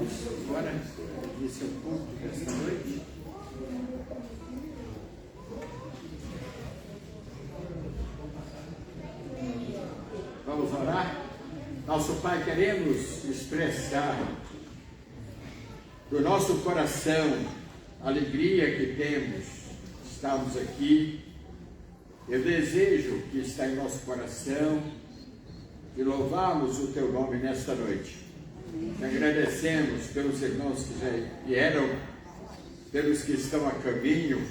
irmãos, agora inicia o culto desta noite. Vamos orar? Nosso Pai, queremos expressar do nosso coração a alegria que temos, estamos aqui. Eu desejo que está em nosso coração de louvarmos o Teu nome nesta noite. Te agradecemos pelos irmãos que já vieram, pelos que estão a caminho.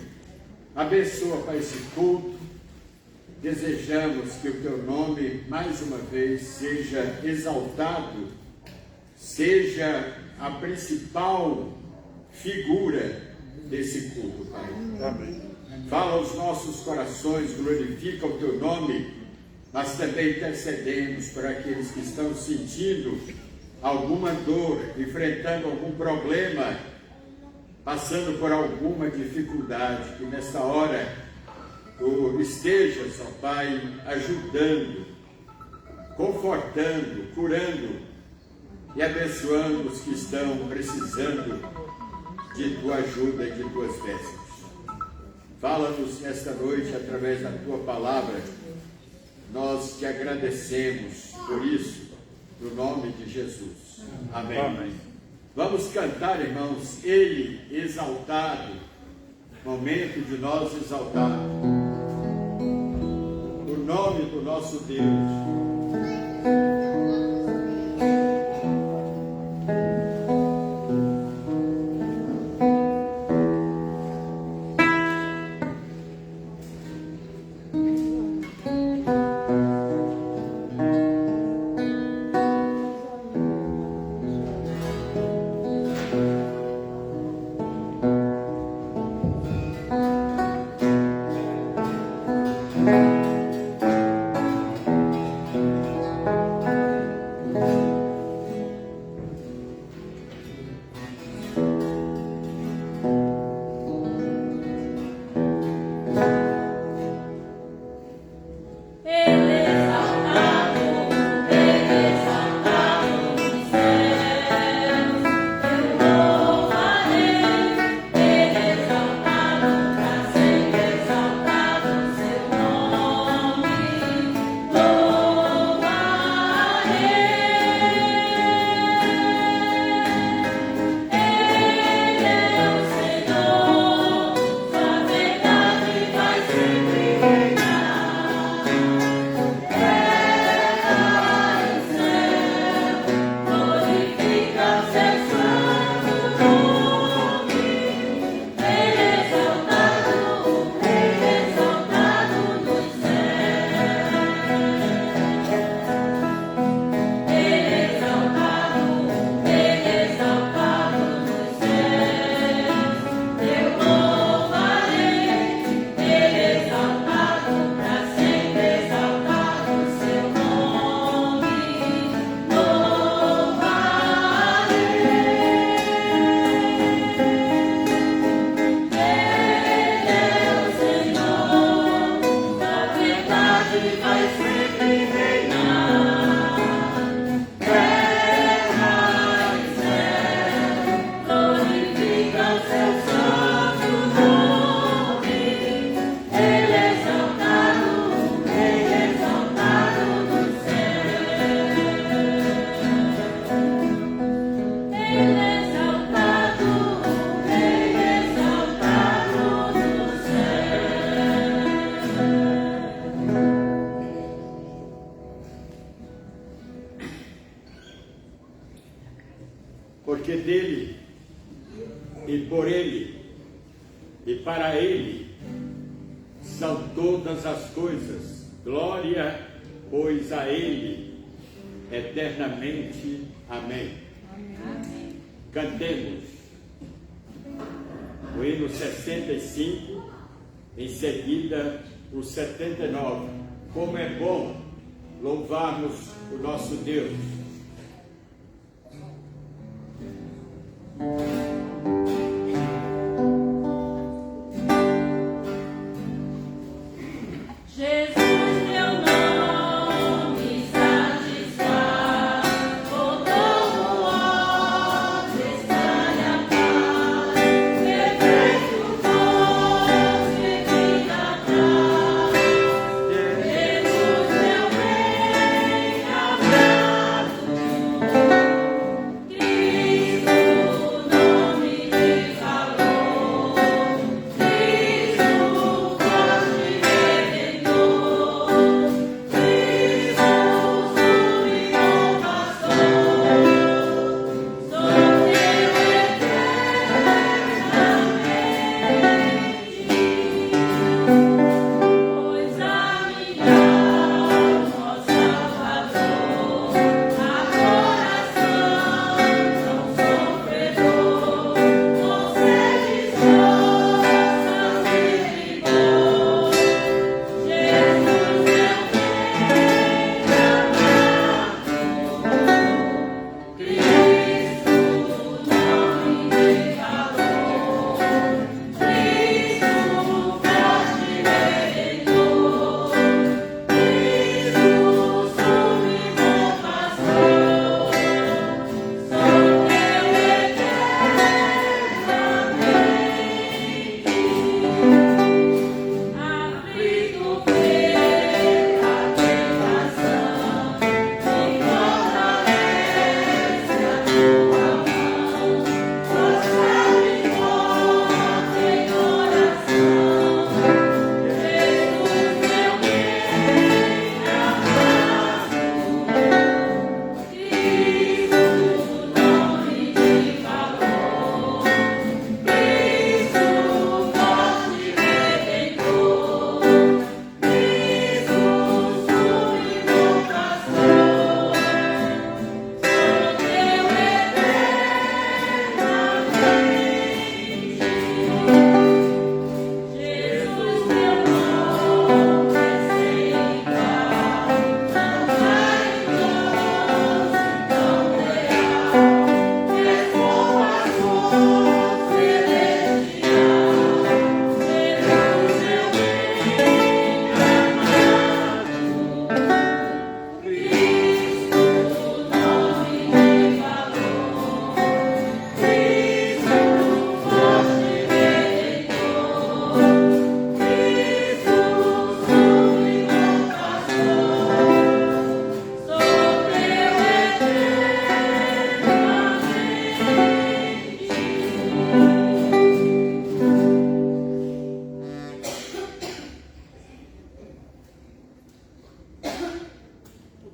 Abençoa, Pai, esse culto. Desejamos que o Teu nome, mais uma vez, seja exaltado, seja a principal figura desse culto, Pai. Amém. Fala aos nossos corações, glorifica o Teu nome, mas também intercedemos por aqueles que estão sentindo alguma dor, enfrentando algum problema, passando por alguma dificuldade, que nesta hora Tu estejas, ó Pai, ajudando, confortando, curando e abençoando os que estão precisando de Tua ajuda e de Tuas bênçãos. Fala-nos nesta noite através da Tua palavra. Nós Te agradecemos por isso, no nome de Jesus. Amém. Amém. Vamos cantar, irmãos, Ele exaltado, momento de nós exaltar o nome do nosso Deus. Porque dele, e por ele, e para ele, são todas as coisas. Glória, pois, a ele, eternamente. Amém. Amém. Cantemos o hino 65, em seguida o 79. Como é bom louvarmos o nosso Deus. Satisfaz, oh, tão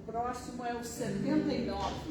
próximo é o 79.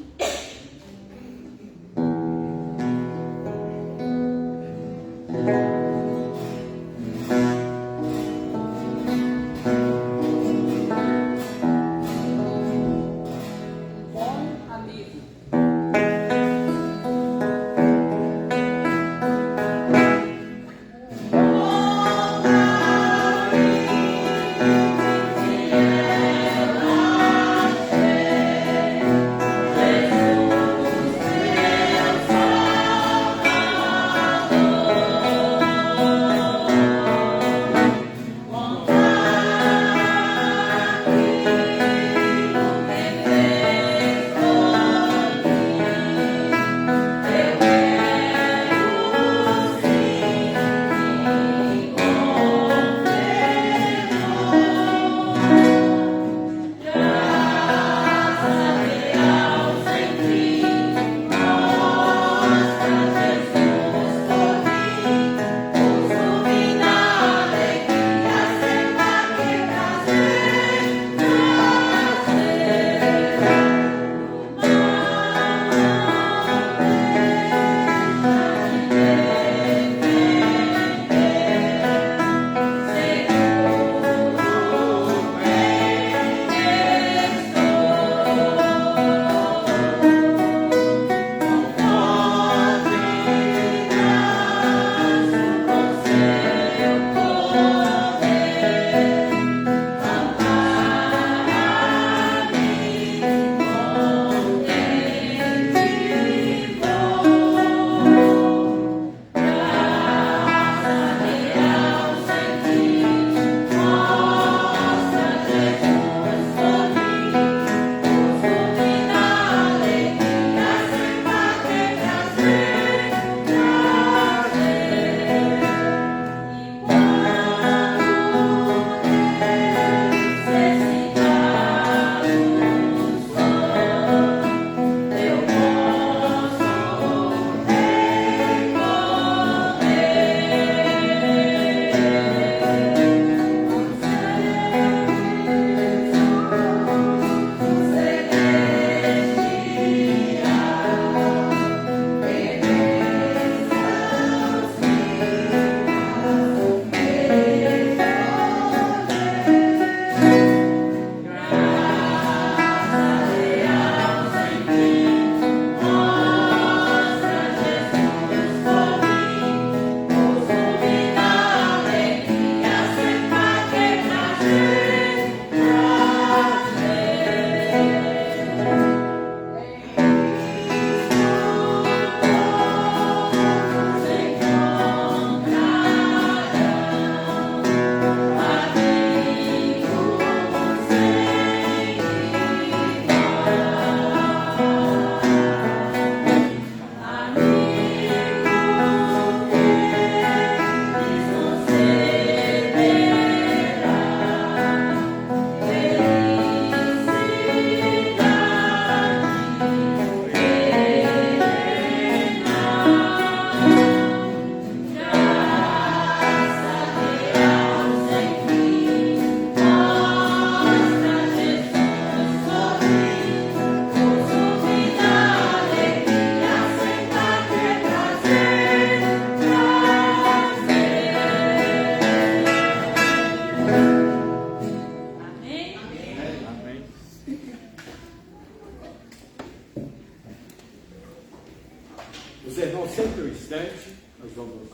Os irmãos, sempre um instante, nós vamos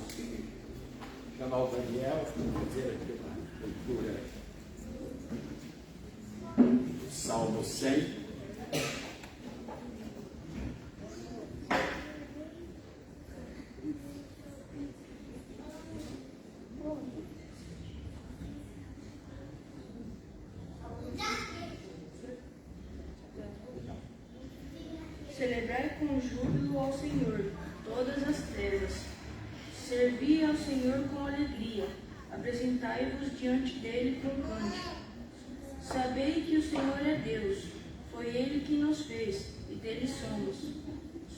chamar o Daniel para fazer aqui uma leitura do Salmo 100. Celebrai com júbilo ao Senhor todas as trevas. Servi ao Senhor com alegria. Apresentai-vos diante dele com cântico. Sabei que o Senhor é Deus. Foi ele que nos fez, e dele somos.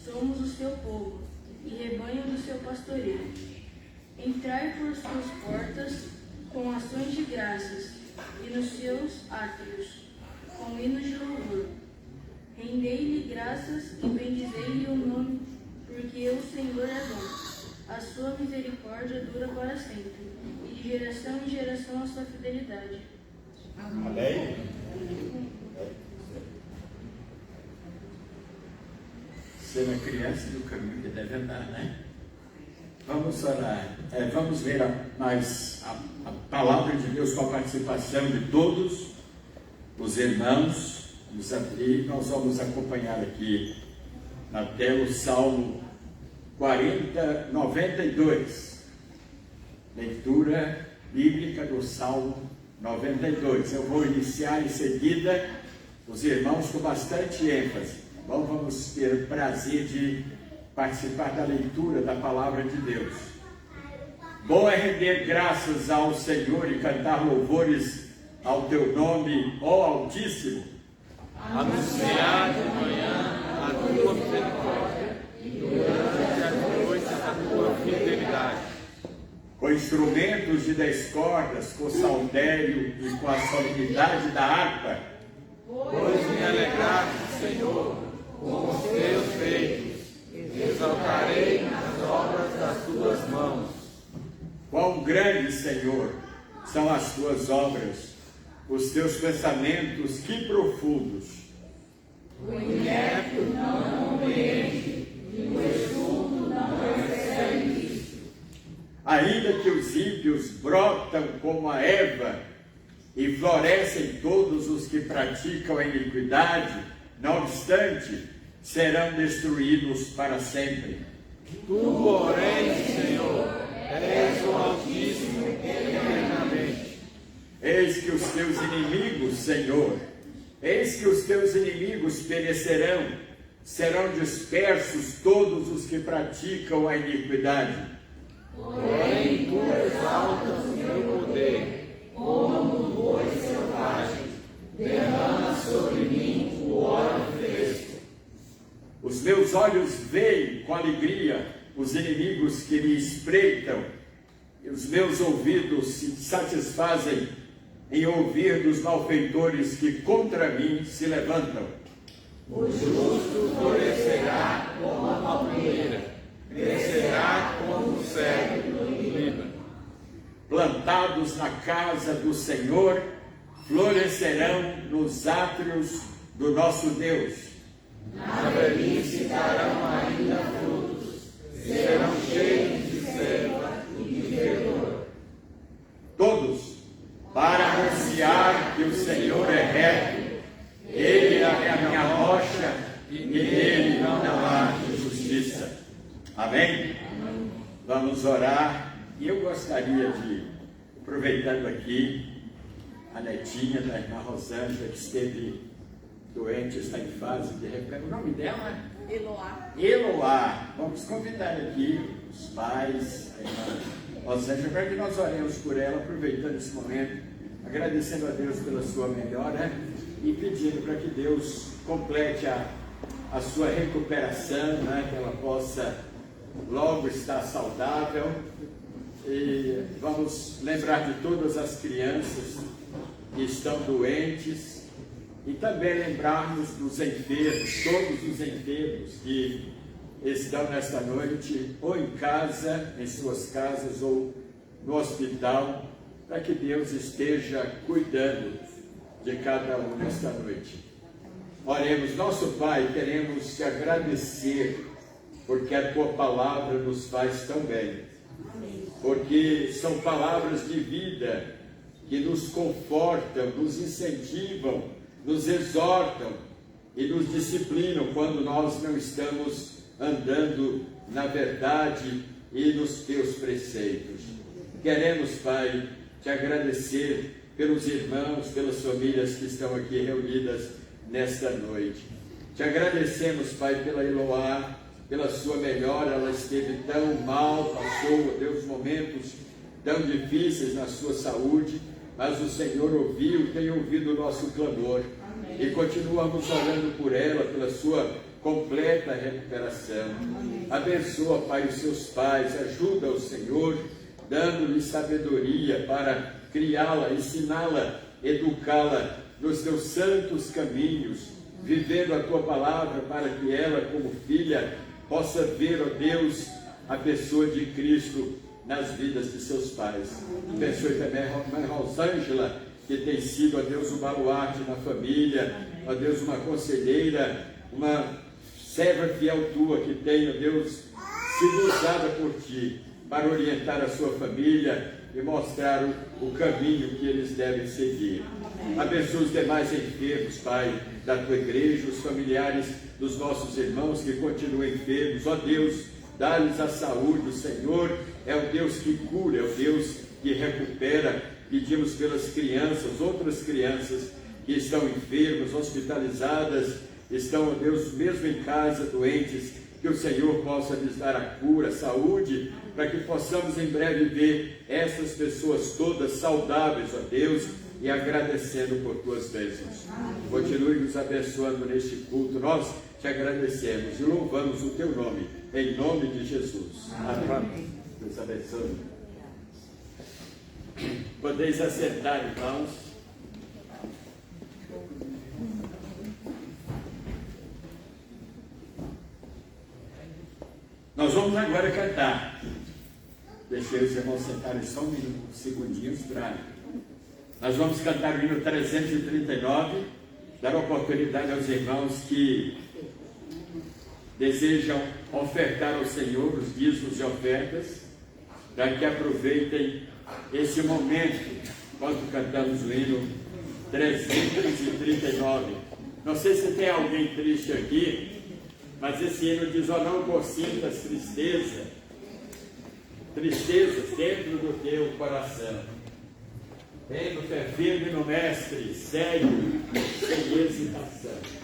Somos o seu povo, e rebanho do seu pastoreio. Entrai por suas portas com ações de graças, e nos seus átrios com hinos de louvor. Senhor é bom, a sua misericórdia dura para sempre, e de geração em geração a sua fidelidade. Amém. Ser uma criança do caminho que deve andar, né? Vamos orar. Vamos ver a palavra de Deus com a participação de todos os irmãos. Nos abrir, nós vamos acompanhar aqui na tela o Salmo 92. Leitura bíblica do Salmo 92. Eu vou iniciar em seguida, os irmãos com bastante ênfase. Bom, vamos ter o prazer de participar da leitura da palavra de Deus. Bom é render graças ao Senhor e cantar louvores ao teu nome, ó Altíssimo. Anunciar de manhã a tua misericórdia e durante as noites a tua fidelidade. Com instrumentos de 10 cordas, com saltério e com a solenidade da harpa. Pois me alegraste, Senhor, com os teus feitos, exaltarei as obras das tuas mãos. Quão grande, Senhor, são as tuas obras, os teus pensamentos, que profundos. O inepto não compreende, e o estúpido não percebe isso. Ainda que os ímpios brotam como a erva e florescem todos os que praticam a iniquidade, não obstante, serão destruídos para sempre. Tu, porém, Senhor, és o Altíssimo eternamente. Eis que os teus inimigos, Senhor, eis que os teus inimigos perecerão, serão dispersos todos os que praticam a iniquidade. Porém, tu exaltas o teu poder, Como um boi selvagem, derrama sobre mim o óleo fresco. Os meus olhos veem com alegria os inimigos que me espreitam, e os meus ouvidos se satisfazem em ouvir dos malfeitores que contra mim se levantam. O justo florescerá como a palmeira, crescerá como o cedro do Líbano. Plantados na casa do Senhor, florescerão nos átrios do nosso Deus. Na velhice darão ainda frutos, serão cheios de seiva e de verdor. Todos, para anunciar que o Senhor é reto, Ele é a minha rocha e nele não há injustiça. Amém? Vamos orar. E eu gostaria de, aproveitando aqui, a netinha da irmã Rosângela, que esteve doente, está em fase de recuperação. O nome dela? Eloá. Vamos convidar aqui os pais, a irmã Rosângela, para que nós oremos por ela, aproveitando esse momento, agradecendo a Deus pela sua melhora e pedindo para que Deus complete a sua recuperação, né, que ela possa logo estar saudável. E vamos lembrar de todas as crianças que estão doentes e também lembrarmos dos enfermos, todos os enfermos que estão nesta noite ou em casa, em suas casas ou no hospital, para que Deus esteja cuidando de cada um nesta noite. Oremos. Nosso Pai, queremos te agradecer porque a tua palavra nos faz tão bem, porque são palavras de vida que nos confortam, nos incentivam, nos exortam e nos disciplinam quando nós não estamos andando na verdade e nos teus preceitos. Queremos, Pai, te agradecer pelos irmãos, pelas famílias que estão aqui reunidas nesta noite. Te agradecemos, Pai, pela Eloá, pela sua melhora. Ela esteve tão mal, passou, Deus, momentos tão difíceis na sua saúde, mas o Senhor ouviu, tem ouvido o nosso clamor. Amém. E continuamos orando por ela, pela sua completa recuperação. Amém. Abençoa, Pai, os seus pais, ajuda o Senhor, dando-lhe sabedoria para criá-la, ensiná-la, educá-la nos teus santos caminhos, vivendo a tua palavra, para que ela, como filha, possa ver, ó Deus, a pessoa de Cristo nas vidas de seus pais. Abençoe também a irmã Rosângela, que tem sido, ó Deus, um baluarte na família, ó Deus, uma conselheira, uma serva fiel tua, que tem, ó Deus, sido usada por ti para orientar a sua família e mostrar o caminho que eles devem seguir. Abençoa os demais enfermos, Pai, da tua igreja, os familiares dos nossos irmãos que continuam enfermos. Ó Deus, dá-lhes a saúde. O Senhor é o Deus que cura, é o Deus que recupera. Pedimos pelas crianças, outras crianças que estão enfermas, hospitalizadas, estão, ó Deus, mesmo em casa, doentes, que o Senhor possa lhes dar a cura, a saúde, para que possamos em breve ver essas pessoas todas saudáveis, ó Deus, e agradecendo por tuas bênçãos. Continue nos abençoando neste culto. Nós te agradecemos e louvamos o teu nome, em nome de Jesus. Amém. Deus abençoe. Podeis assentar, irmãos. Nós vamos agora cantar. Deixei os irmãos sentarem só um minuto, segundinhos para... Nós vamos cantar o hino 339, dar oportunidade aos irmãos que desejam ofertar ao Senhor os dízimos e ofertas, para que aproveitem esse momento, quando cantamos o hino 339. Não sei se tem alguém triste aqui, mas esse hino diz: ó, não consintas tristezas dentro do teu coração. Tendo fé firme no Mestre, segue sem hesitação.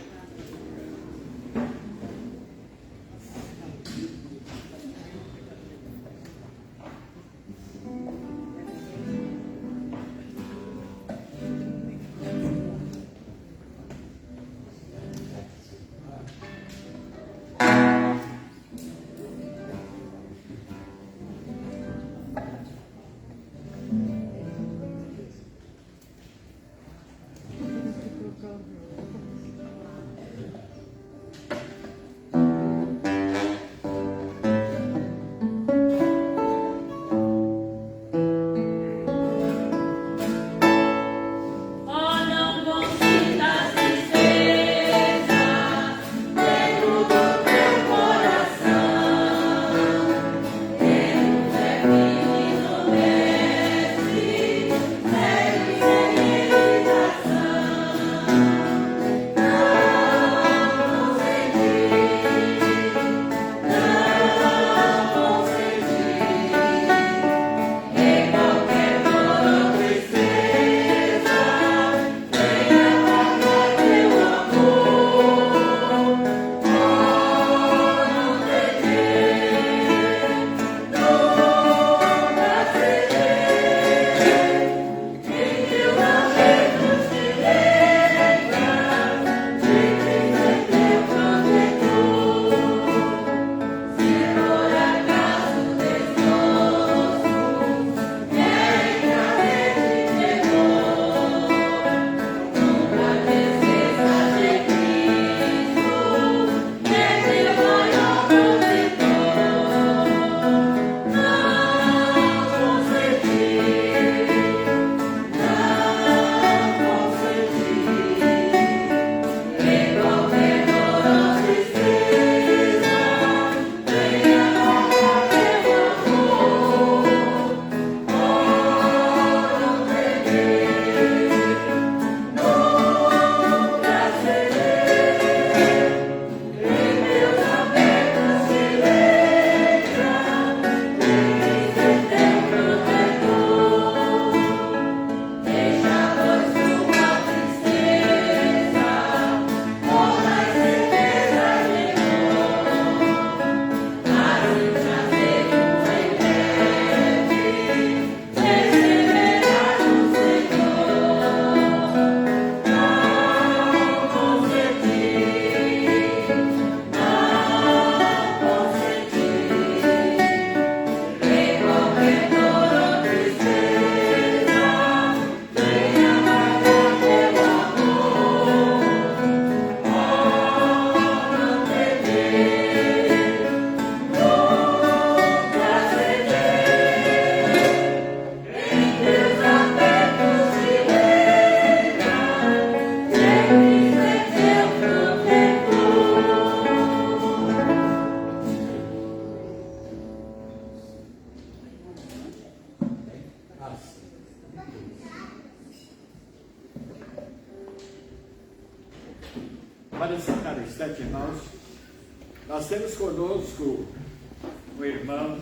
Pode sentar no instante, irmãos. Nós temos conosco um irmão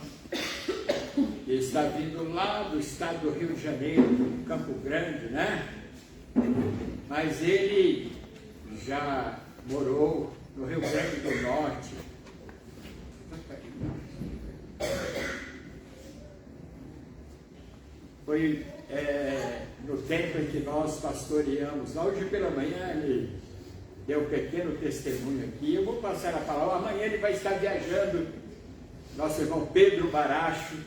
que está vindo lá do estado do Rio de Janeiro, Campo Grande, né? Mas ele já morou no Rio Grande do Norte. Foi no tempo em que nós pastoreamos. Hoje pela manhã ele deu um pequeno testemunho aqui. Eu vou passar a palavra. Amanhã ele vai estar viajando. Nosso irmão Pedro Baracho,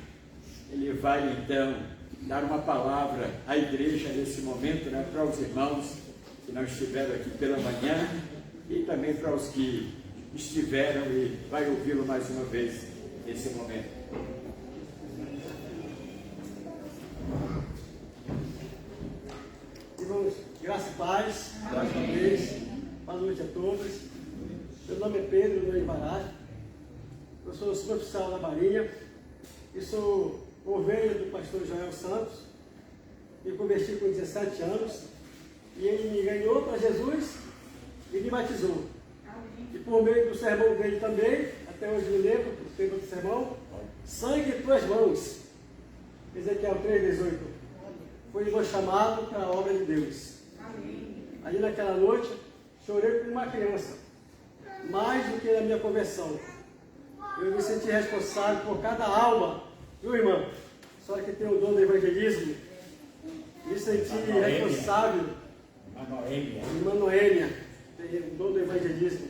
ele vai então dar uma palavra à igreja nesse momento, né, para os irmãos que não estiveram aqui pela manhã e também para os que estiveram e vai ouvi-lo mais uma vez nesse momento. Irmãos, graça e paz, mais uma vez, boa noite a todos. Meu nome é Pedro Luiz Baracho, eu sou suboficial da Marinha e sou ovelha do pastor Joel Santos. Me converti com 17 anos e ele me ganhou para Jesus e me batizou. E por meio do sermão dele também, até hoje me lembro, o tema do sermão, sangue em tuas mãos, Ezequiel 3,18. Foi meu chamado para a obra de Deus. Ali naquela noite, chorei como uma criança, mais do que na minha conversão. Eu me senti responsável por cada alma, viu, irmão? Só que tem o dom do evangelismo. Me senti responsável. Irmã Noêmia, tem o dom do evangelismo.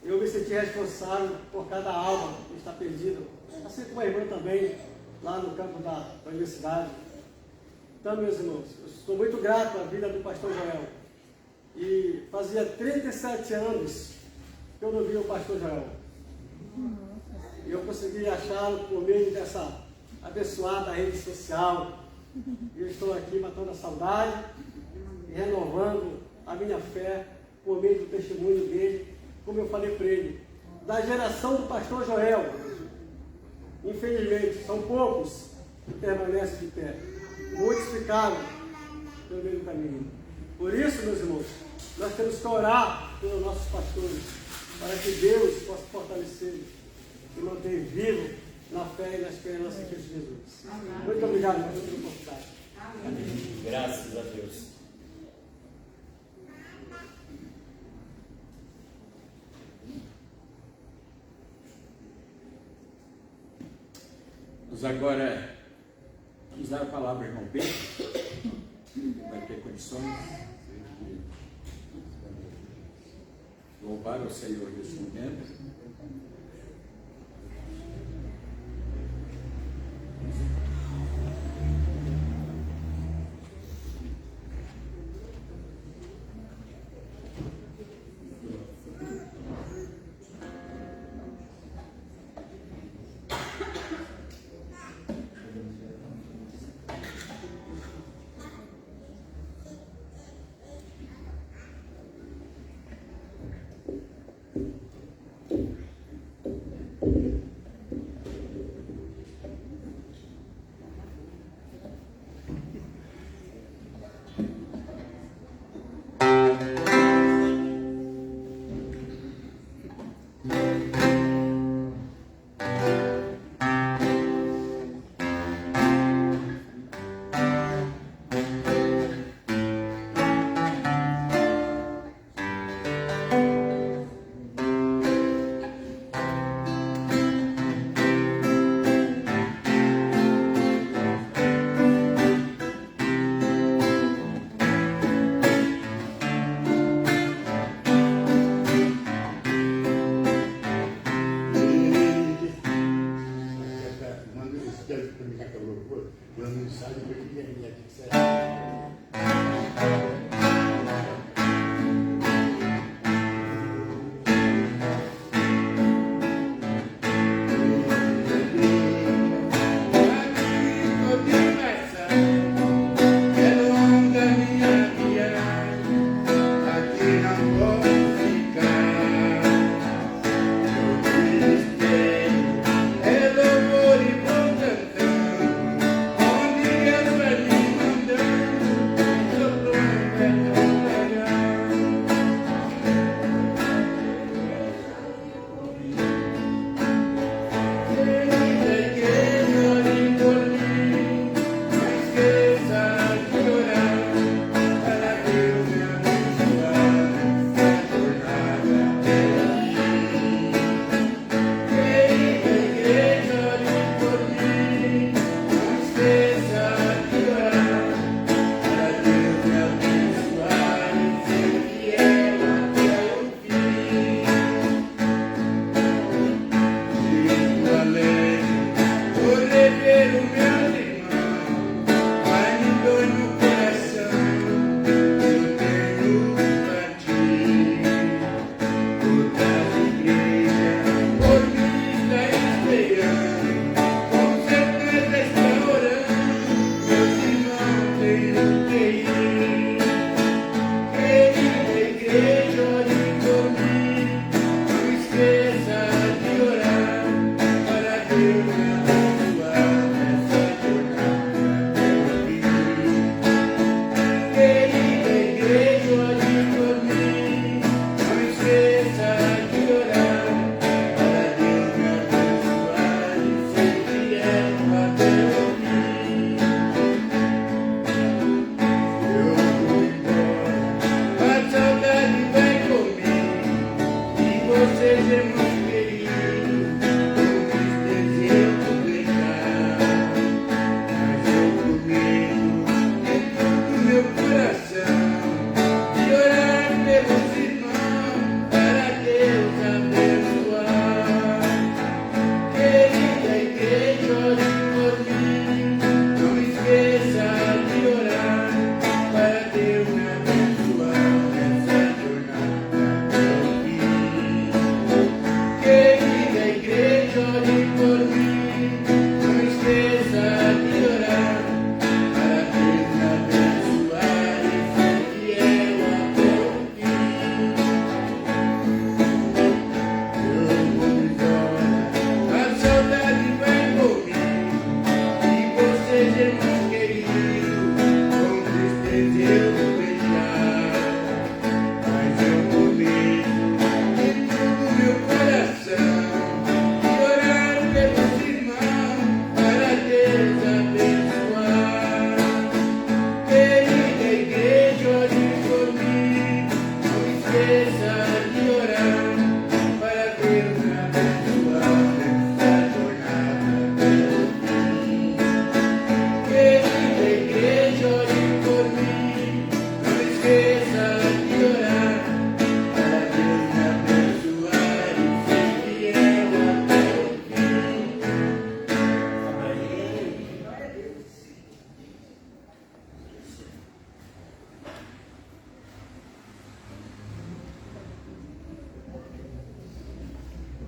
Eu me senti responsável por cada alma que está perdida, assim como a irmã também, lá no campo da universidade. Então, meus irmãos, eu sou muito grato à vida do pastor Joel. E fazia 37 anos que eu não via o pastor Joel. E eu consegui achá-lo por meio dessa abençoada rede social. E eu estou aqui matando a saudade e renovando a minha fé por meio do testemunho dele, como eu falei para ele, da geração do pastor Joel. Infelizmente, são poucos que permanecem de pé. Muitos ficaram pelo meio do caminho. Por isso, meus irmãos, nós temos que orar pelos nossos pastores, para que Deus possa fortalecê-los e manter vivo na fé e na esperança em Cristo Jesus. Amém. Muito obrigado por toda a oportunidade. Amém. Graças a Deus. Vamos agora dar a palavra ao irmão Pedro, vai ter condições de louvar o Senhor nesse momento.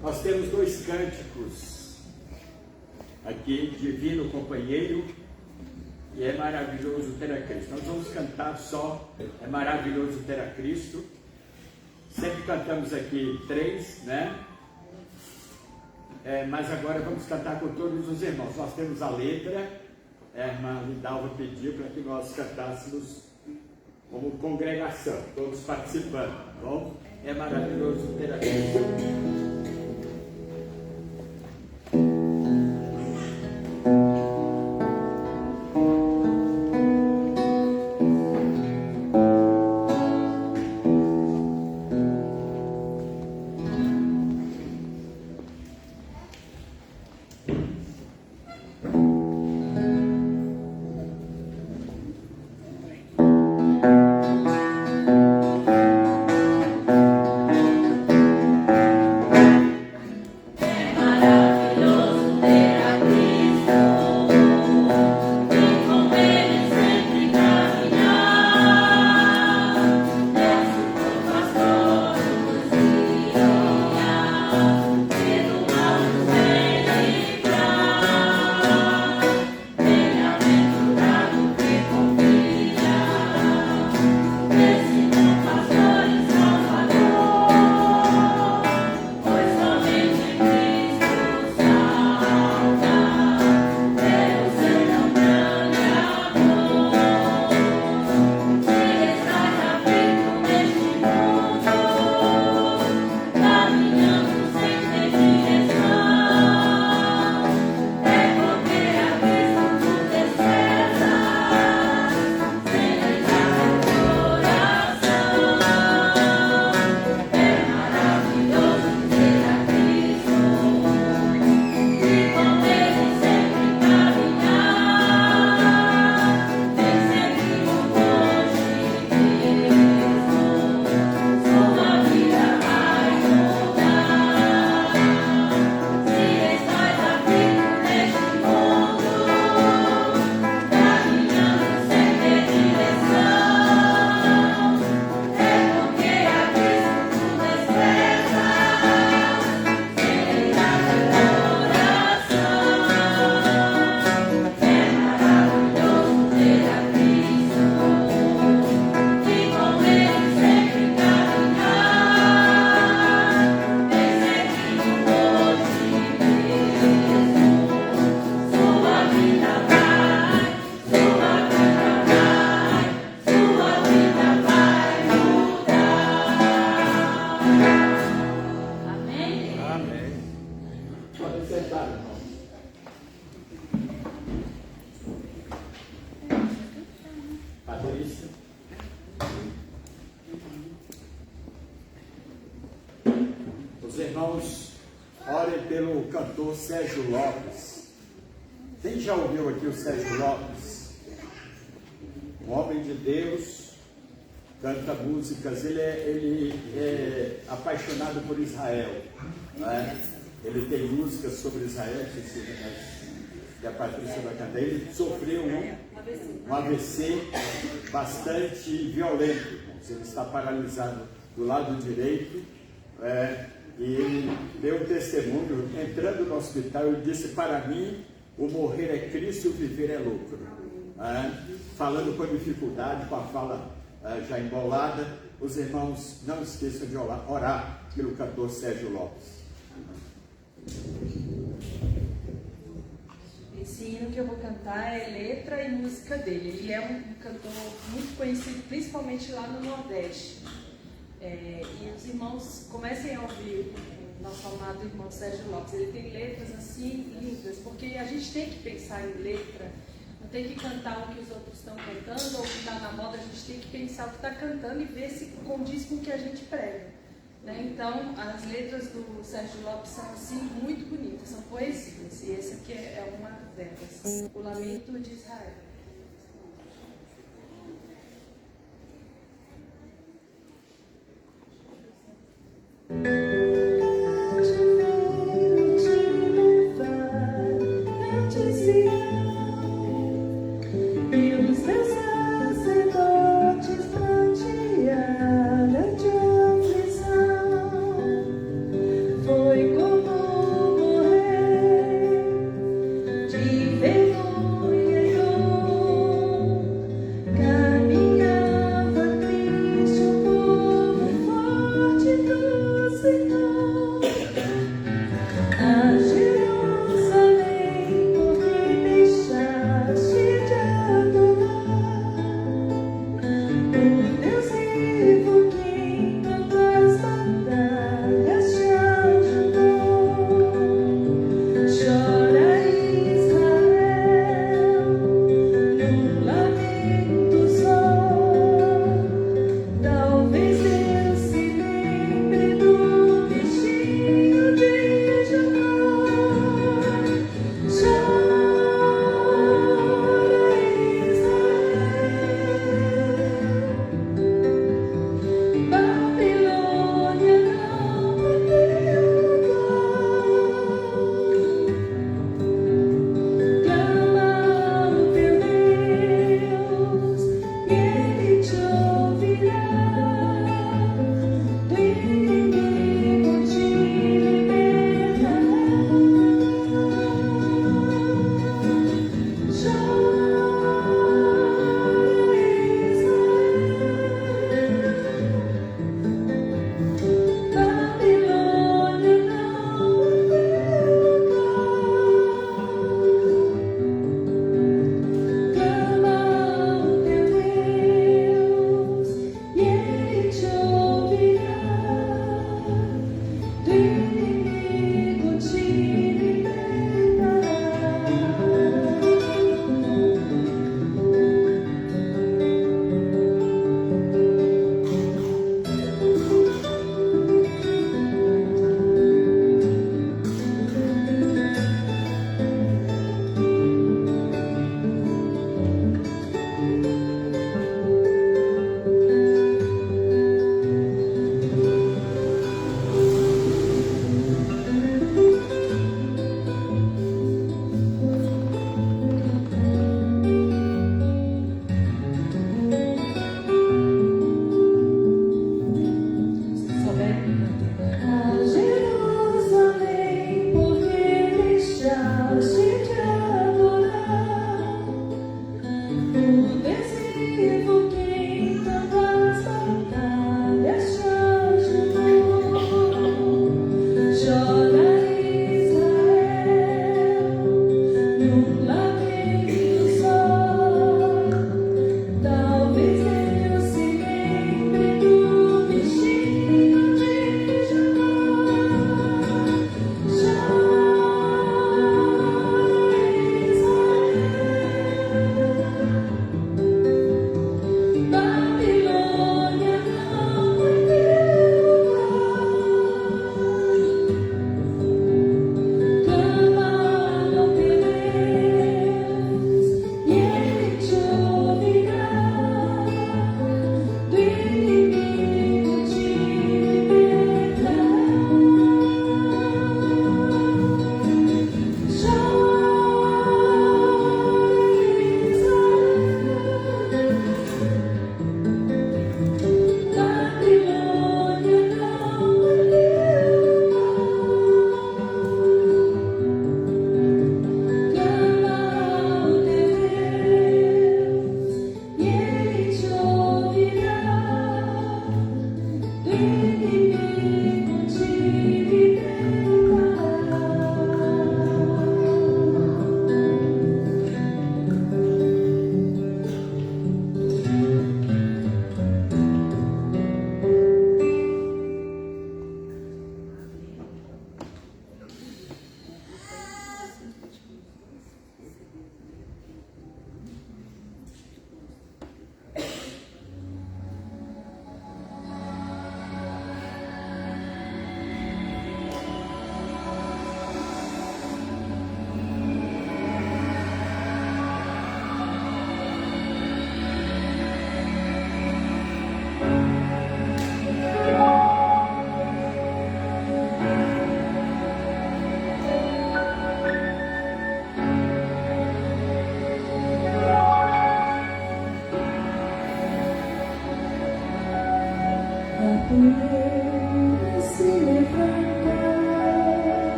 Nós temos dois cânticos aqui, Divino Companheiro e É Maravilhoso Ter a Cristo. Nós vamos cantar só É Maravilhoso Ter a Cristo. Sempre cantamos aqui 3, né? Mas agora vamos cantar com todos os irmãos. Nós temos a letra, a irmã Lidalva pediu para que nós cantássemos como congregação, todos participando, tá bom? É maravilhoso ter a Cristo. É Os irmãos, orem pelo cantor Sérgio Lopes. Quem já ouviu aqui o Sérgio Lopes? Um homem de Deus, canta músicas, ele é apaixonado por Israel, né? Ele tem músicas sobre Israel, que a Patrícia vai cantar. Ele sofreu um AVC bastante violento, ele está paralisado do lado direito, e ele deu um testemunho, entrando no hospital, ele disse: para mim, o morrer é Cristo e o viver é lucro. Falando com dificuldade, com a fala já embolada. Os irmãos não esqueçam de orar pelo cantor Sérgio Lopes. Esse hino que eu vou cantar é letra e música dele. Ele é um cantor muito conhecido, principalmente lá no Nordeste. E os irmãos comecem a ouvir o nosso amado irmão Sérgio Lopes. Ele tem letras assim lindas, porque a gente tem que pensar em letra. Não tem que cantar o que os outros estão cantando ou o que está na moda. A gente tem que pensar o que está cantando e ver se condiz com o que a gente prega. Então, as letras do Sérgio Lopes são assim muito bonitas, são poesias, e essa aqui é uma delas, O Lamento de Israel. Vergonha e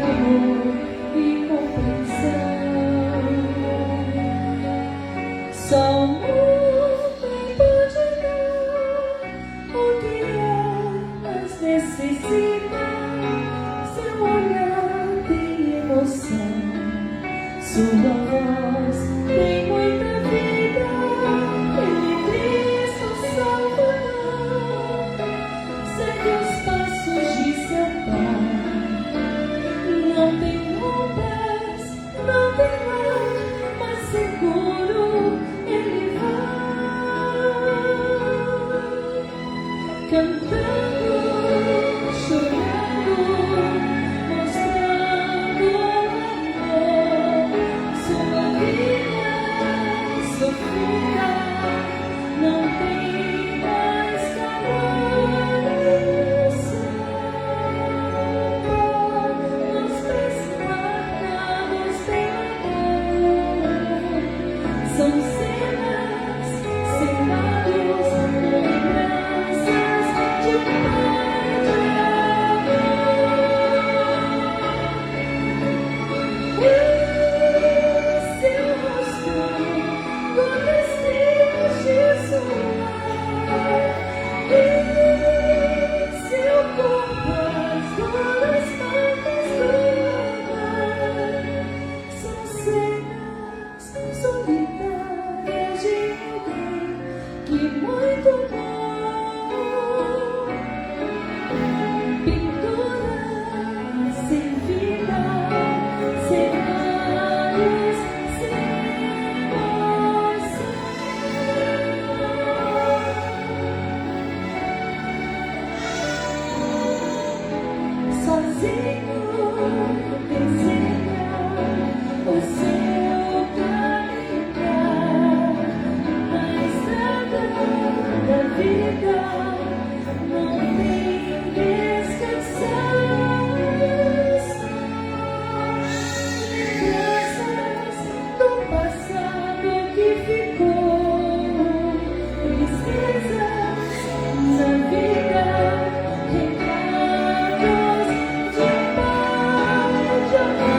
amor e compreensão. Só o mundo pode dar o que elas necessitam. Seu olhar tem emoção, sua voz tem muita vida. Ele Cristo Salvador segue os passos de seu Pai. Não tem roupas, não tem mar, mas seguro ele vai cantando, chorando, mostrando amor. Sua vida sofrida não tem mais calor no céu. Nos pés marcados pelo amor, são cenas, cenários, lembranças de pai de amor. E seu rosto com desenhos de suor, e seu corpo as duras marcas do amor. São cenas solitárias de alguém que muito amou. Pinturas sem vida, cenários sem emoção. Sozinho desenha o seu caminhar na estrada da vida. Não tem descansar. Lembranças do passado que ficou, tristezas da vida, recados de pai de amor.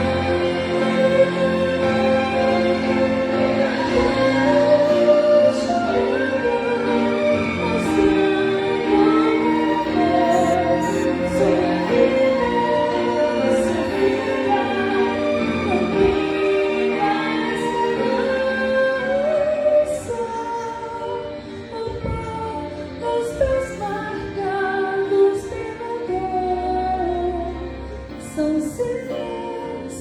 São cenas,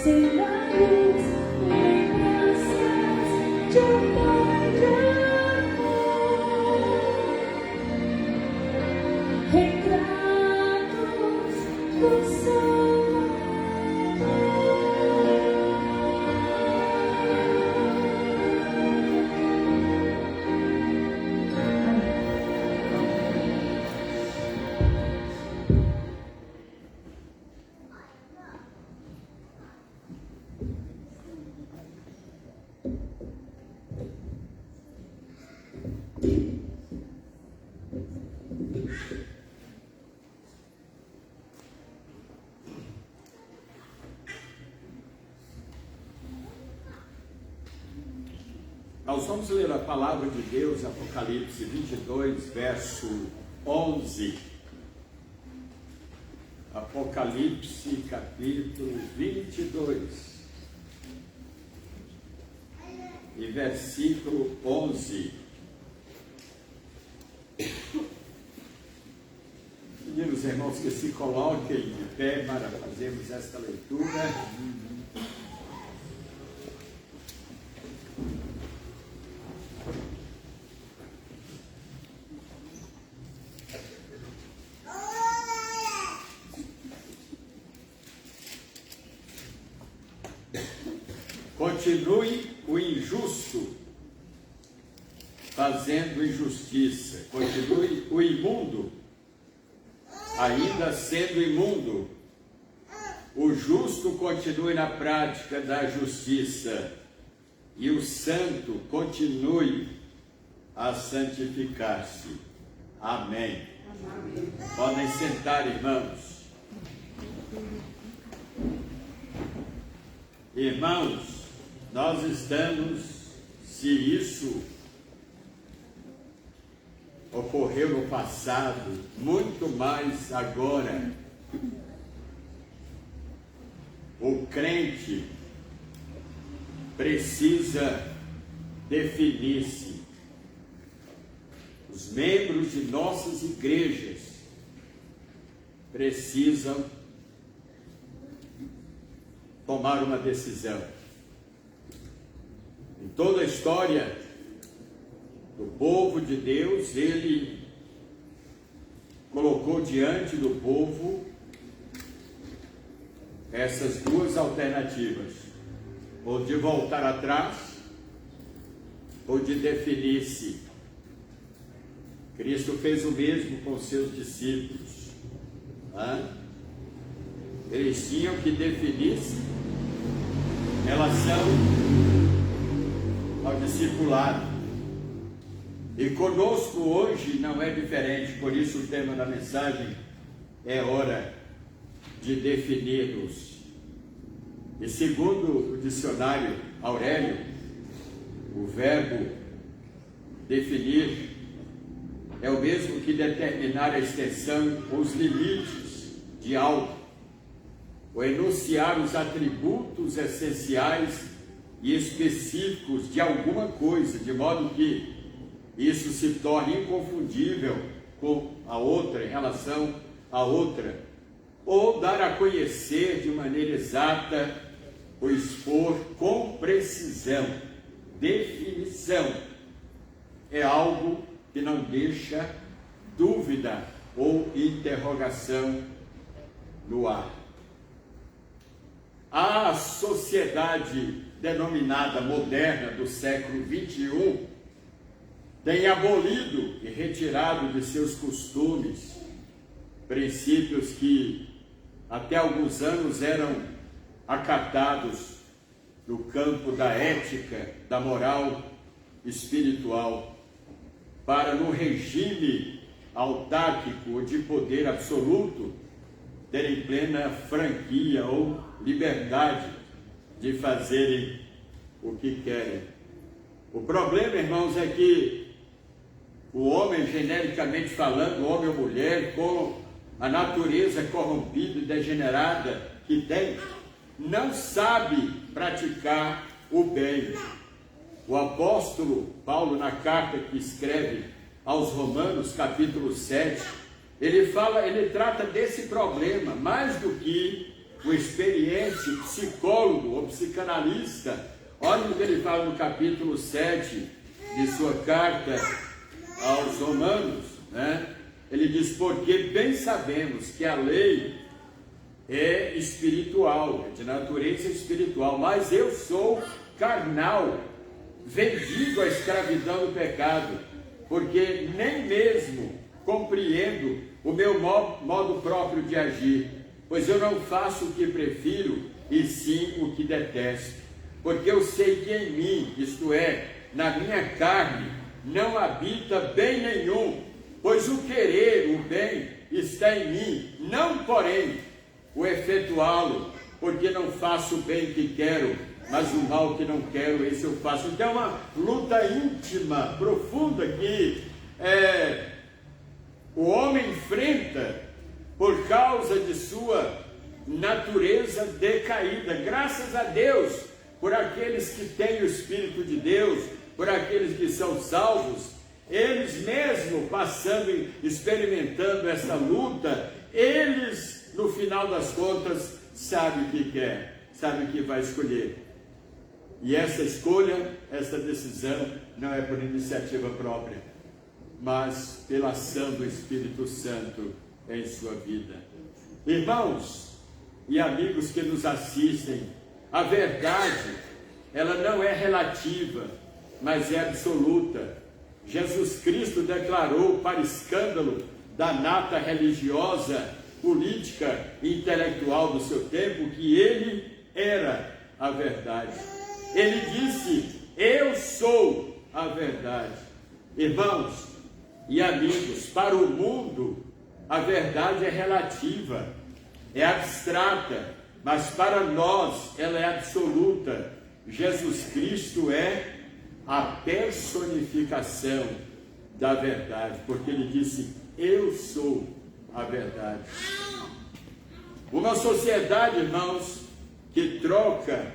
cenários, lembranças de pai de amor. Retratos do Nós vamos ler a palavra de Deus, Apocalipse 22, verso 11. Apocalipse, capítulo 22, e versículo 11. Pedimos, irmãos, que se coloquem de pé para fazermos esta leitura. Continue o injusto fazendo injustiça. Continue o imundo ainda sendo imundo. O justo continue na prática da justiça. E o santo continue a santificar-se. Amém. Amém. Podem sentar, irmãos. Irmãos, nós estamos, se isso ocorreu no passado, muito mais agora. O crente precisa definir-se. Os membros de nossas igrejas precisam tomar uma decisão. Em toda a história do povo de Deus, ele colocou diante do povo essas duas alternativas: ou de voltar atrás, ou de definir-se. Cristo fez o mesmo com seus discípulos. Eles tinham que definir-se em relação ao discipulado. E conosco hoje não é diferente, por isso o tema da mensagem é hora de definir-nos. E segundo o dicionário Aurélio, o verbo definir é o mesmo que determinar a extensão ou os limites de algo, ou enunciar os atributos essenciais e específicos de alguma coisa, de modo que isso se torne inconfundível com a outra, em relação à outra, ou dar a conhecer de maneira exata, ou expor com precisão. Definição é algo que não deixa dúvida ou interrogação no ar. A sociedade denominada moderna do século XXI tem abolido e retirado de seus costumes princípios que até alguns anos eram acatados no campo da ética, da moral espiritual, para no regime autárquico de poder absoluto terem plena franquia ou liberdade de fazerem o que querem. O problema, irmãos, é que o homem, genericamente falando, o homem ou mulher, com a natureza corrompida e degenerada que tem, não sabe praticar o bem. O apóstolo Paulo, na carta que escreve aos Romanos, capítulo 7, ele trata desse problema, mais do que o experiente psicólogo ou psicanalista. Olha o que ele fala no capítulo 7 de sua carta aos Romanos, Ele diz: porque bem sabemos que a lei é espiritual, é de natureza espiritual, mas eu sou carnal, vendido à escravidão do pecado, porque nem mesmo compreendo o meu modo próprio de agir, pois eu não faço o que prefiro, e sim o que detesto. Porque eu sei que em mim, isto é, na minha carne, não habita bem nenhum, pois o querer, o bem, está em mim, não porém o efetuá-lo, porque não faço o bem que quero, mas o mal que não quero, esse eu faço. Então é uma luta íntima, profunda, que o homem enfrenta por causa de sua natureza decaída. Graças a Deus por aqueles que têm o Espírito de Deus, por aqueles que são salvos, eles mesmo passando, experimentando essa luta, eles, no final das contas, sabem o que quer, sabem o que vai escolher. E essa escolha, essa decisão, não é por iniciativa própria, mas pela ação do Espírito Santo em sua vida. Irmãos e amigos que nos assistem, a verdade, ela não é relativa, mas é absoluta. Jesus Cristo declarou, para escândalo da nata religiosa, política e intelectual do seu tempo, que ele era a verdade. Ele disse: eu sou a verdade. Irmãos e amigos, para o mundo a verdade é relativa, é abstrata, mas para nós ela é absoluta. Jesus Cristo é a personificação da verdade, porque ele disse: eu sou a verdade. Uma sociedade, irmãos, que troca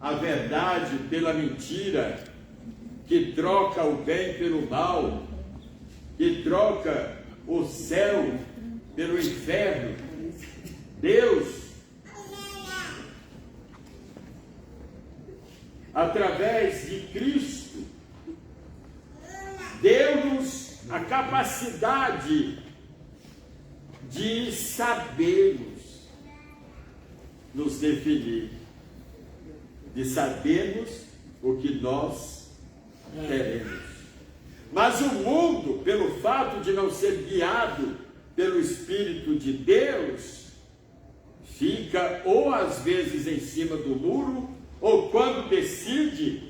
a verdade pela mentira, que troca o bem pelo mal, que troca o céu pelo inferno. Deus, através de Cristo, deu-nos a capacidade de sabermos nos definir, de sabermos o que nós queremos. Mas o mundo, pelo fato de não ser guiado pelo Espírito de Deus, fica ou às vezes em cima do muro, ou quando decide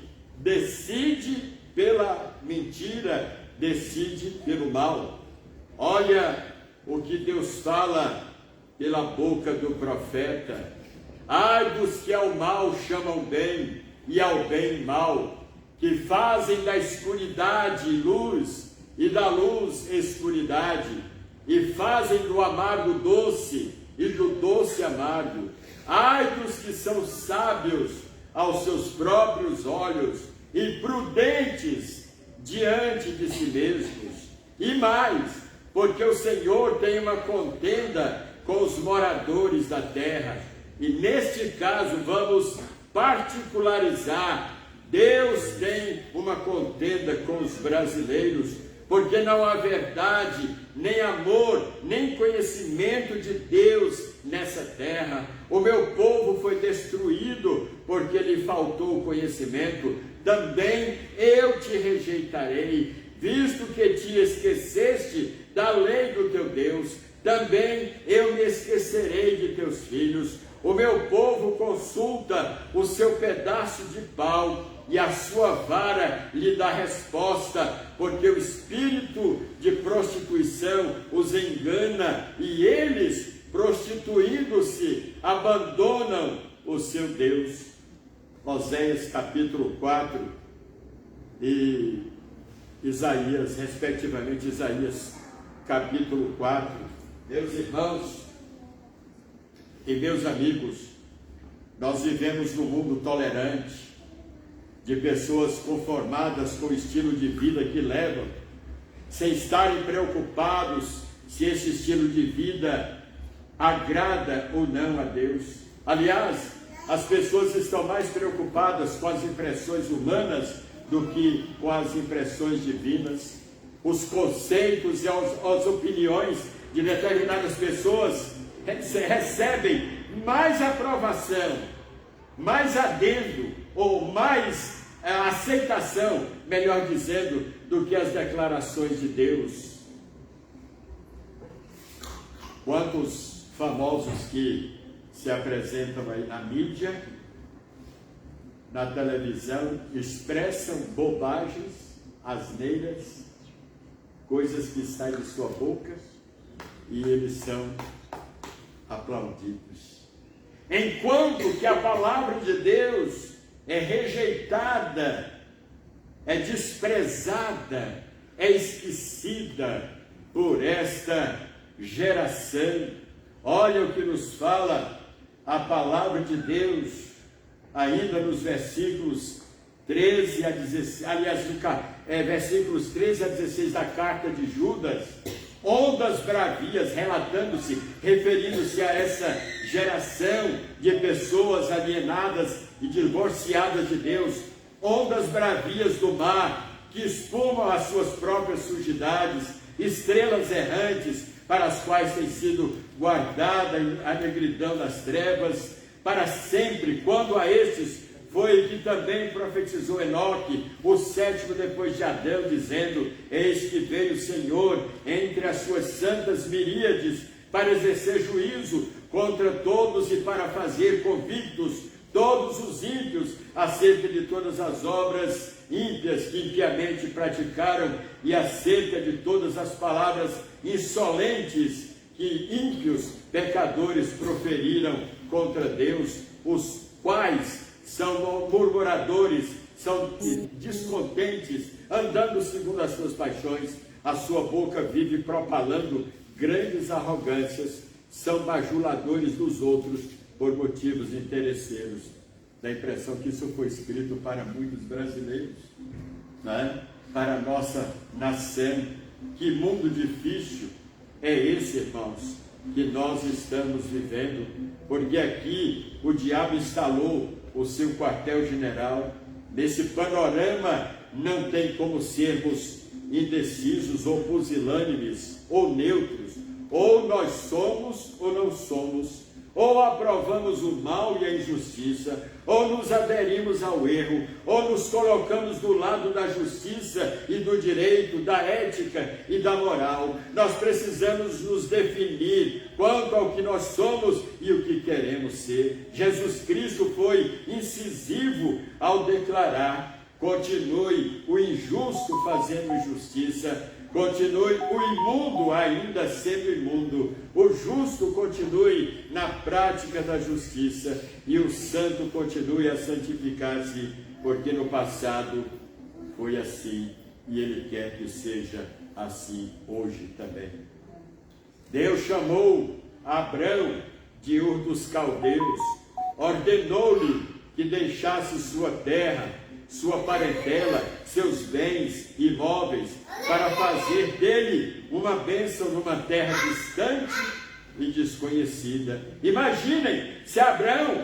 pela mentira, decide pelo mal. Olha o que Deus fala pela boca do profeta: ai dos que ao mal chamam bem e ao bem mal, que fazem da escuridade luz e da luz escuridade, e fazem do amargo doce e do doce amargo. Ai dos que são sábios aos seus próprios olhos e prudentes diante de si mesmos. E mais, porque o Senhor tem uma contenda com os moradores da terra. E neste caso vamos particularizar: Deus tem uma contenda com os brasileiros, porque não há verdade, nem amor, nem conhecimento de Deus nessa terra. O meu povo foi destruído porque lhe faltou o conhecimento. Também eu te rejeitarei, visto que te esqueceste da lei do teu Deus. Também eu me esquecerei de teus filhos. O meu povo consulta o seu pedaço de pau, e a sua vara lhe dá resposta, porque o espírito de prostituição os engana, e eles, prostituindo-se, abandonam o seu Deus. Oséias capítulo 4 e Isaías, respectivamente, Isaías capítulo 4. Meus irmãos e meus amigos, nós vivemos num mundo tolerante, de pessoas conformadas com o estilo de vida que levam, sem estarem preocupados se esse estilo de vida agrada ou não a Deus. Aliás, as pessoas estão mais preocupadas com as impressões humanas do que com as impressões divinas. Os conceitos e as opiniões de determinadas pessoas recebem mais aprovação, mais adendo, ou mais aceitação, melhor dizendo, do que as declarações de Deus. Quantos famosos que se apresentam aí na mídia, na televisão, expressam bobagens, asneiras, coisas que saem de sua boca, e eles são aplaudidos. Enquanto que a palavra de Deus é rejeitada, é desprezada, é esquecida por esta geração. Olha o que nos fala a palavra de Deus, ainda nos versículos 13 a 16, aliás, versículos 13 a 16 da carta de Judas. Ondas bravias, relatando-se, referindo-se a essa geração de pessoas alienadas e divorciadas de Deus, ondas bravias do mar, que espumam as suas próprias sujidades, estrelas errantes, para as quais tem sido guardada a negridão das trevas, para sempre. Quando a estes foi que também profetizou Enoque, o sétimo depois de Adão, dizendo: eis que veio o Senhor entre as suas santas miríades, para exercer juízo contra todos e para fazer convictos todos os ímpios acerca de todas as obras ímpias que impiamente praticaram, e acerca de todas as palavras insolentes que ímpios pecadores proferiram contra Deus, os quais são murmuradores, são descontentes, andando segundo as suas paixões. A sua boca vive propalando grandes arrogâncias, são bajuladores dos outros por motivos interesseiros. Dá a impressão que isso foi escrito para muitos brasileiros, né? Para a nossa nação. Que mundo difícil é esse, irmãos, que nós estamos vivendo, porque aqui o diabo instalou o seu quartel-general. Nesse panorama não tem como sermos indecisos ou pusilânimes ou neutros. Ou nós somos ou não somos. Ou aprovamos o mal e a injustiça, ou nos aderimos ao erro, ou nos colocamos do lado da justiça e do direito, da ética e da moral. Nós precisamos nos definir quanto ao que nós somos e o que queremos ser. Jesus Cristo foi incisivo ao declarar: continue o injusto fazendo injustiça, continue o imundo ainda sendo imundo, o justo continue na prática da justiça e o santo continue a santificar-se, porque no passado foi assim e Ele quer que seja assim hoje também. Deus chamou Abrão de Ur dos Caldeus, ordenou-lhe que deixasse sua terra, sua parentela, seus bens imóveis, para fazer dele uma bênção numa terra distante e desconhecida. Imaginem se Abraão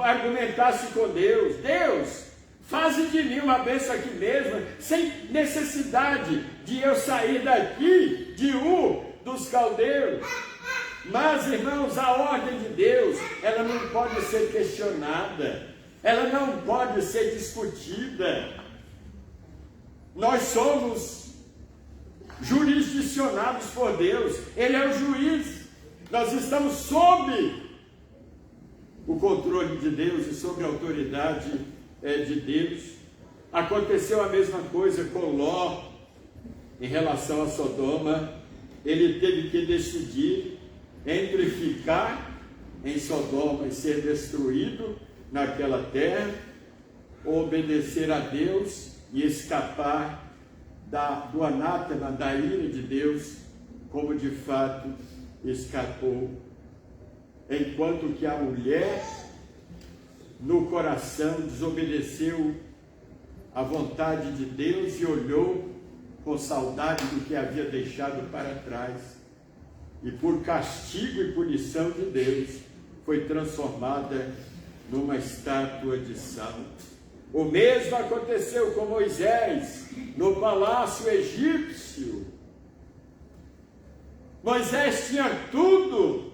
argumentasse com Deus: Deus, faze de mim uma bênção aqui mesmo, sem necessidade de eu sair daqui, de Ur dos Caldeus. Mas, irmãos, a ordem de Deus, ela não pode ser questionada, ela não pode ser discutida. Nós somos jurisdicionados por Deus, Ele é o juiz. Nós estamos sob o controle de Deus e sob a autoridade de Deus. Aconteceu a mesma coisa com Ló em relação a Sodoma. Ele teve que decidir entre ficar em Sodoma e ser destruído naquela terra, ou obedecer a Deus e escapar do anátema, da ira de Deus, como de fato escapou. Enquanto que a mulher, no coração, desobedeceu à vontade de Deus e olhou com saudade do que havia deixado para trás, e por castigo e punição de Deus, foi transformada numa estátua de sal. O mesmo aconteceu com Moisés no palácio egípcio. Moisés tinha tudo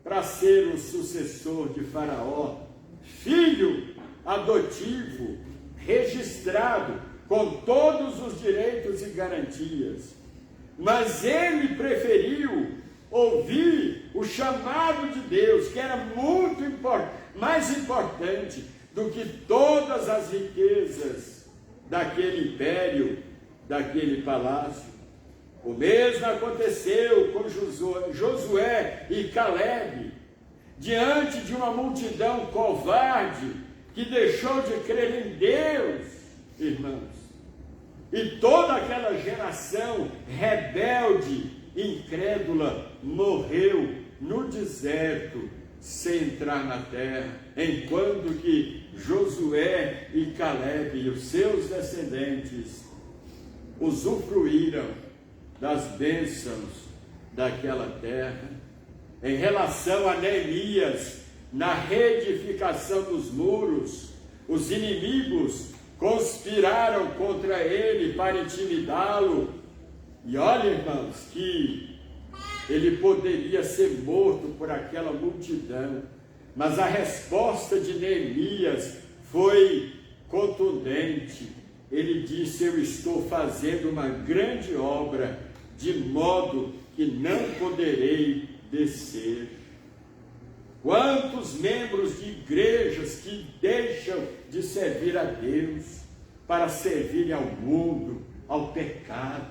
para ser o sucessor de Faraó, filho adotivo, registrado, com todos os direitos e garantias. Mas ele preferiu ouvir o chamado de Deus, que era muito mais importante do que todas as riquezas daquele império, daquele palácio. O mesmo aconteceu com Josué e Caleb, diante de uma multidão covarde que deixou de crer em Deus, irmãos. E toda aquela geração rebelde, incrédula, morreu no deserto, sem entrar na terra, enquanto que Josué e Caleb e os seus descendentes usufruíram das bênçãos daquela terra. Em relação a Neemias, na reedificação dos muros, os inimigos conspiraram contra ele para intimidá-lo. E olha, irmãos, que ele poderia ser morto por aquela multidão, mas a resposta de Neemias foi contundente. Ele disse: eu estou fazendo uma grande obra, de modo que não poderei descer. Quantos membros de igrejas que deixam de servir a Deus para servirem ao mundo, ao pecado,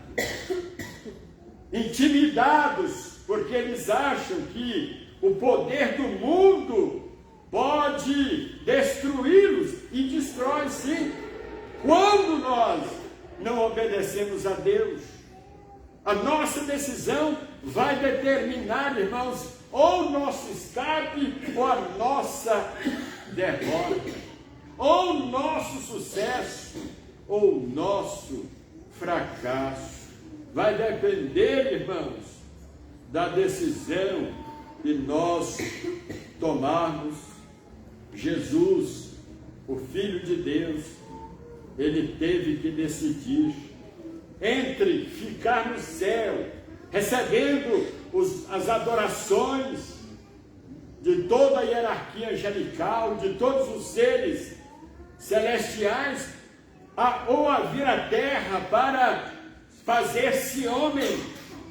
intimidados porque eles acham que o poder do mundo pode destruí-los e destrói sim, quando nós não obedecemos a Deus. A nossa decisão vai determinar, irmãos, ou o nosso escape ou a nossa derrota, ou o nosso sucesso ou o nosso fracasso. Vai depender, irmãos, da decisão que nós tomarmos. Jesus, o Filho de Deus, ele teve que decidir entre ficar no céu, recebendo as adorações de toda a hierarquia angelical, de todos os seres celestiais, ou a vir à terra para fazer-se homem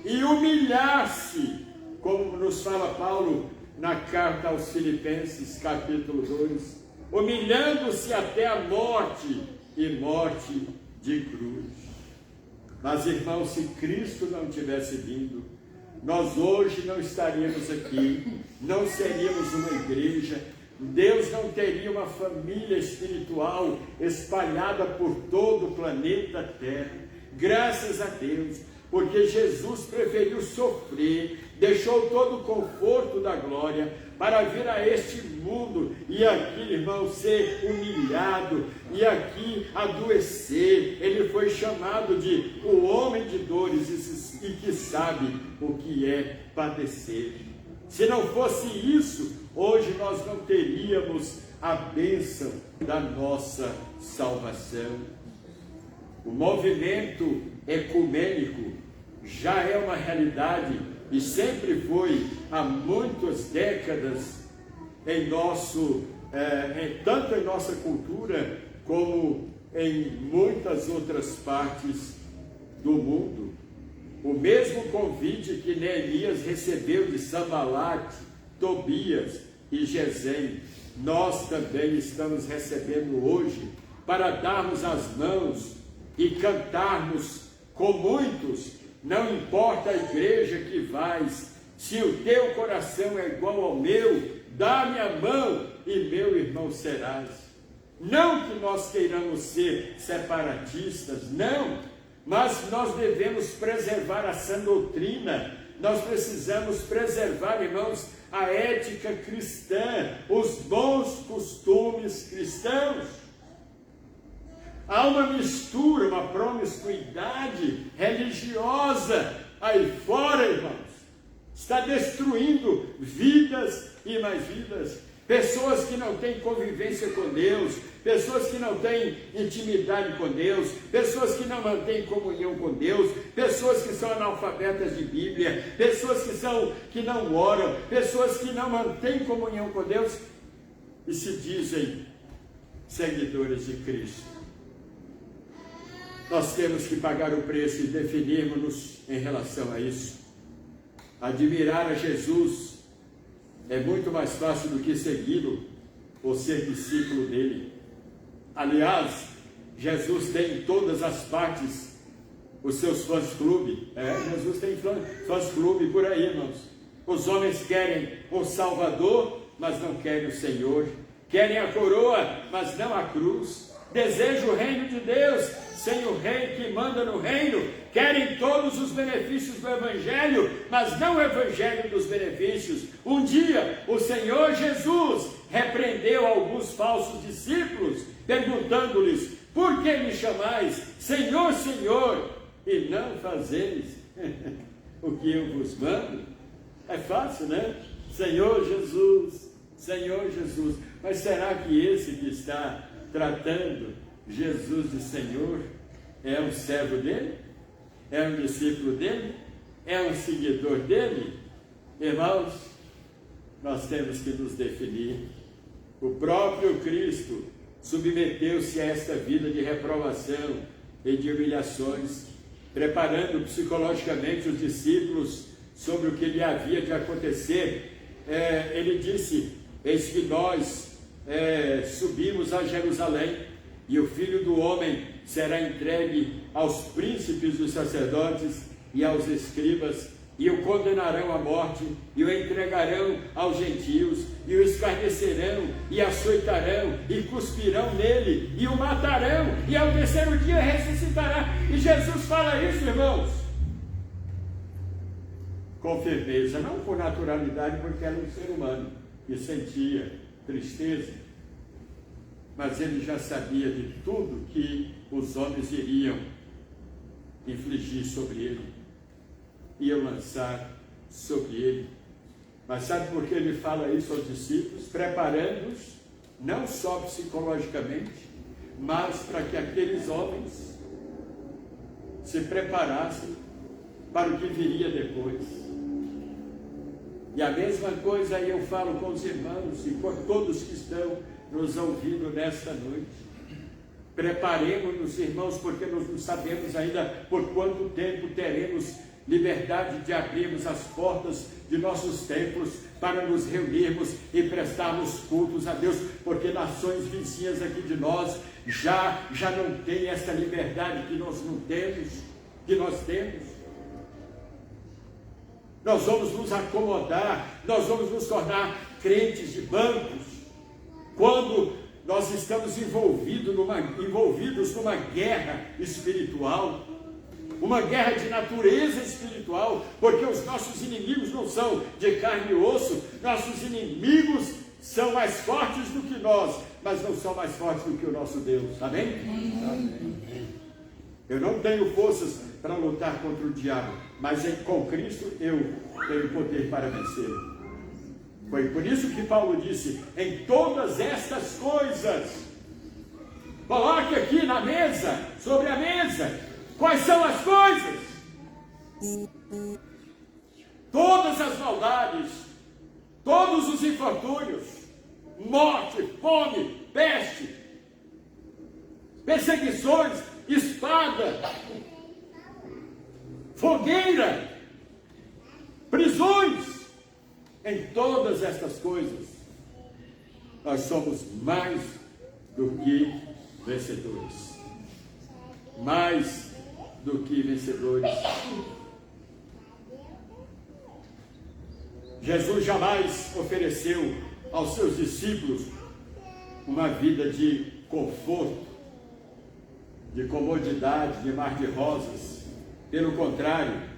e humilhar-se, como nos fala Paulo na carta aos Filipenses, capítulo 2, humilhando-se até a morte, e morte de cruz. Mas, irmãos, se Cristo não tivesse vindo, nós hoje não estaríamos aqui, não seríamos uma igreja, Deus não teria uma família espiritual espalhada por todo o planeta Terra. Graças a Deus, porque Jesus preferiu sofrer, deixou todo o conforto da glória para vir a este mundo e aqui, irmão, ser humilhado e aqui adoecer. Ele foi chamado de o homem de dores e que sabe o que é padecer. Se não fosse isso, hoje nós não teríamos a bênção da nossa salvação. O movimento ecumênico já é uma realidade e sempre foi há muitas décadas em tanto em nossa cultura como em muitas outras partes do mundo. O mesmo convite que Neemias recebeu de Sanbalate, Tobias e Gesem, nós também estamos recebendo hoje para darmos as mãos e cantarmos com muitos. Não importa a igreja que vais, se o teu coração é igual ao meu, dá-me a mão e meu irmão serás. Não que nós queiramos ser separatistas, não, mas nós devemos preservar a sã doutrina, nós precisamos preservar, irmãos, a ética cristã, os bons costumes cristãos. Há uma mistura, uma promiscuidade religiosa aí fora, irmãos. Está destruindo vidas e mais vidas. Pessoas que não têm convivência com Deus, pessoas que não têm intimidade com Deus, pessoas que não mantêm comunhão com Deus, pessoas que são analfabetas de Bíblia, pessoas que não oram, pessoas que não mantêm comunhão com Deus e se dizem seguidores de Cristo. Nós temos que pagar o preço e definirmos-nos em relação a isso. Admirar a Jesus é muito mais fácil do que segui-lo ou ser discípulo dele. Aliás, Jesus tem em todas as partes os seus fãs-clube. Jesus tem fãs-clube por aí, irmãos. Os homens querem o Salvador, mas não querem o Senhor. Querem a coroa, mas não a cruz. Desejam o reino de Deus, sem o rei que manda no reino. Querem todos os benefícios do Evangelho, mas não o Evangelho dos benefícios. Um dia, o Senhor Jesus repreendeu alguns falsos discípulos, perguntando-lhes: por que me chamais Senhor, Senhor, e não fazeis o que eu vos mando? É fácil, né? Senhor Jesus, Senhor Jesus. Mas será que esse que está tratando Jesus de Senhor é um servo dele? É um discípulo dele? É um seguidor dele? Irmãos, nós temos que nos definir. O próprio Cristo submeteu-se a esta vida de reprovação e de humilhações, preparando psicologicamente os discípulos sobre o que lhe havia de acontecer. Ele disse: eis que nós subimos a Jerusalém, e o Filho do Homem será entregue aos príncipes dos sacerdotes e aos escribas, e o condenarão à morte, e o entregarão aos gentios, e o escarnecerão, e açoitarão, e cuspirão nele, e o matarão, e ao terceiro dia ressuscitará. E Jesus fala isso, irmãos, com firmeza, não por naturalidade, porque era um ser humano que sentia tristeza, mas ele já sabia de tudo que os homens iriam infligir sobre ele, iam lançar sobre ele. Mas sabe por que ele fala isso aos discípulos? Preparando-os, não só psicologicamente, mas para que aqueles homens se preparassem para o que viria depois. E a mesma coisa eu falo com os irmãos e com todos que estão nos ouvindo nesta noite. Preparemos-nos, irmãos, porque nós não sabemos ainda por quanto tempo teremos liberdade de abrirmos as portas de nossos templos para nos reunirmos e prestarmos cultos a Deus, porque nações vizinhas aqui de nós já não têm essa liberdade que nós não temos, que nós temos. Nós vamos nos acomodar, nós vamos nos tornar crentes de bancos, quando nós estamos envolvidos numa guerra espiritual, uma guerra de natureza espiritual, porque os nossos inimigos não são de carne e osso, nossos inimigos são mais fortes do que nós, mas não são mais fortes do que o nosso Deus, amém? Amém. Eu não tenho forças para lutar contra o diabo, mas com Cristo eu tenho poder para vencer. Foi por isso que Paulo disse, em todas estas coisas, coloque aqui na mesa, sobre a mesa, quais são as coisas? Todas as maldades, todos os infortúnios, morte, fome, peste, perseguições, espada, fogueira, prisões. Em todas estas coisas, nós somos mais do que vencedores. Mais do que vencedores. Jesus jamais ofereceu aos seus discípulos uma vida de conforto, de comodidade, de mar de rosas. Pelo contrário,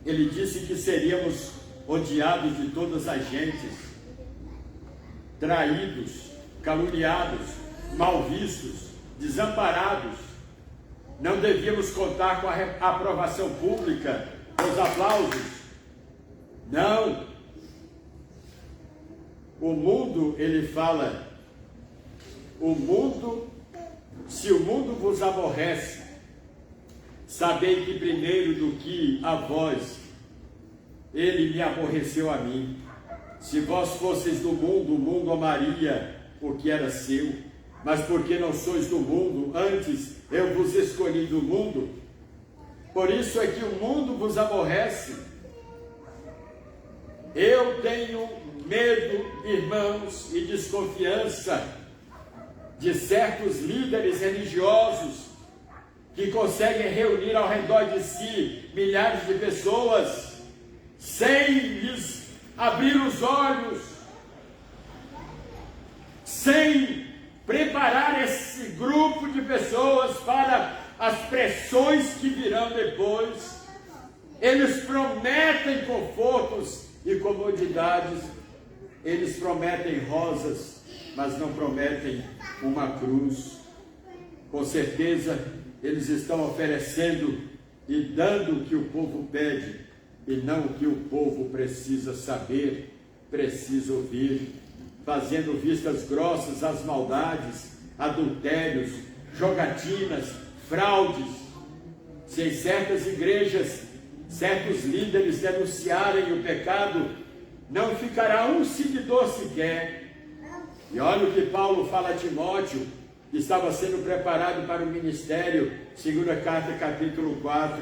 ele disse que seríamos odiados de todas as gentes, traídos, caluniados, mal vistos, desamparados. Não devíamos contar com a aprovação pública, os aplausos. Não. O mundo, ele fala, se o mundo vos aborrece, sabei que primeiro do que a vós, ele me aborreceu a mim. Se vós fosseis do mundo, o mundo amaria o que era seu, mas porque não sois do mundo, antes eu vos escolhi do mundo, por isso é que o mundo vos aborrece. Eu tenho medo, irmãos, e desconfiança de certos líderes religiosos que conseguem reunir ao redor de si milhares de pessoas sem lhes abrir os olhos, sem preparar esse grupo de pessoas para as pressões que virão depois. Eles prometem confortos e comodidades, eles prometem rosas, mas não prometem uma cruz. Com certeza, eles estão oferecendo e dando o que o povo pede, e não o que o povo precisa saber, precisa ouvir, fazendo vistas grossas às maldades, adultérios, jogatinas, fraudes. Se em certas igrejas, certos líderes denunciarem o pecado, não ficará um seguidor sequer. E olha o que Paulo fala a Timóteo, que estava sendo preparado para o ministério, 2 carta, capítulo 4,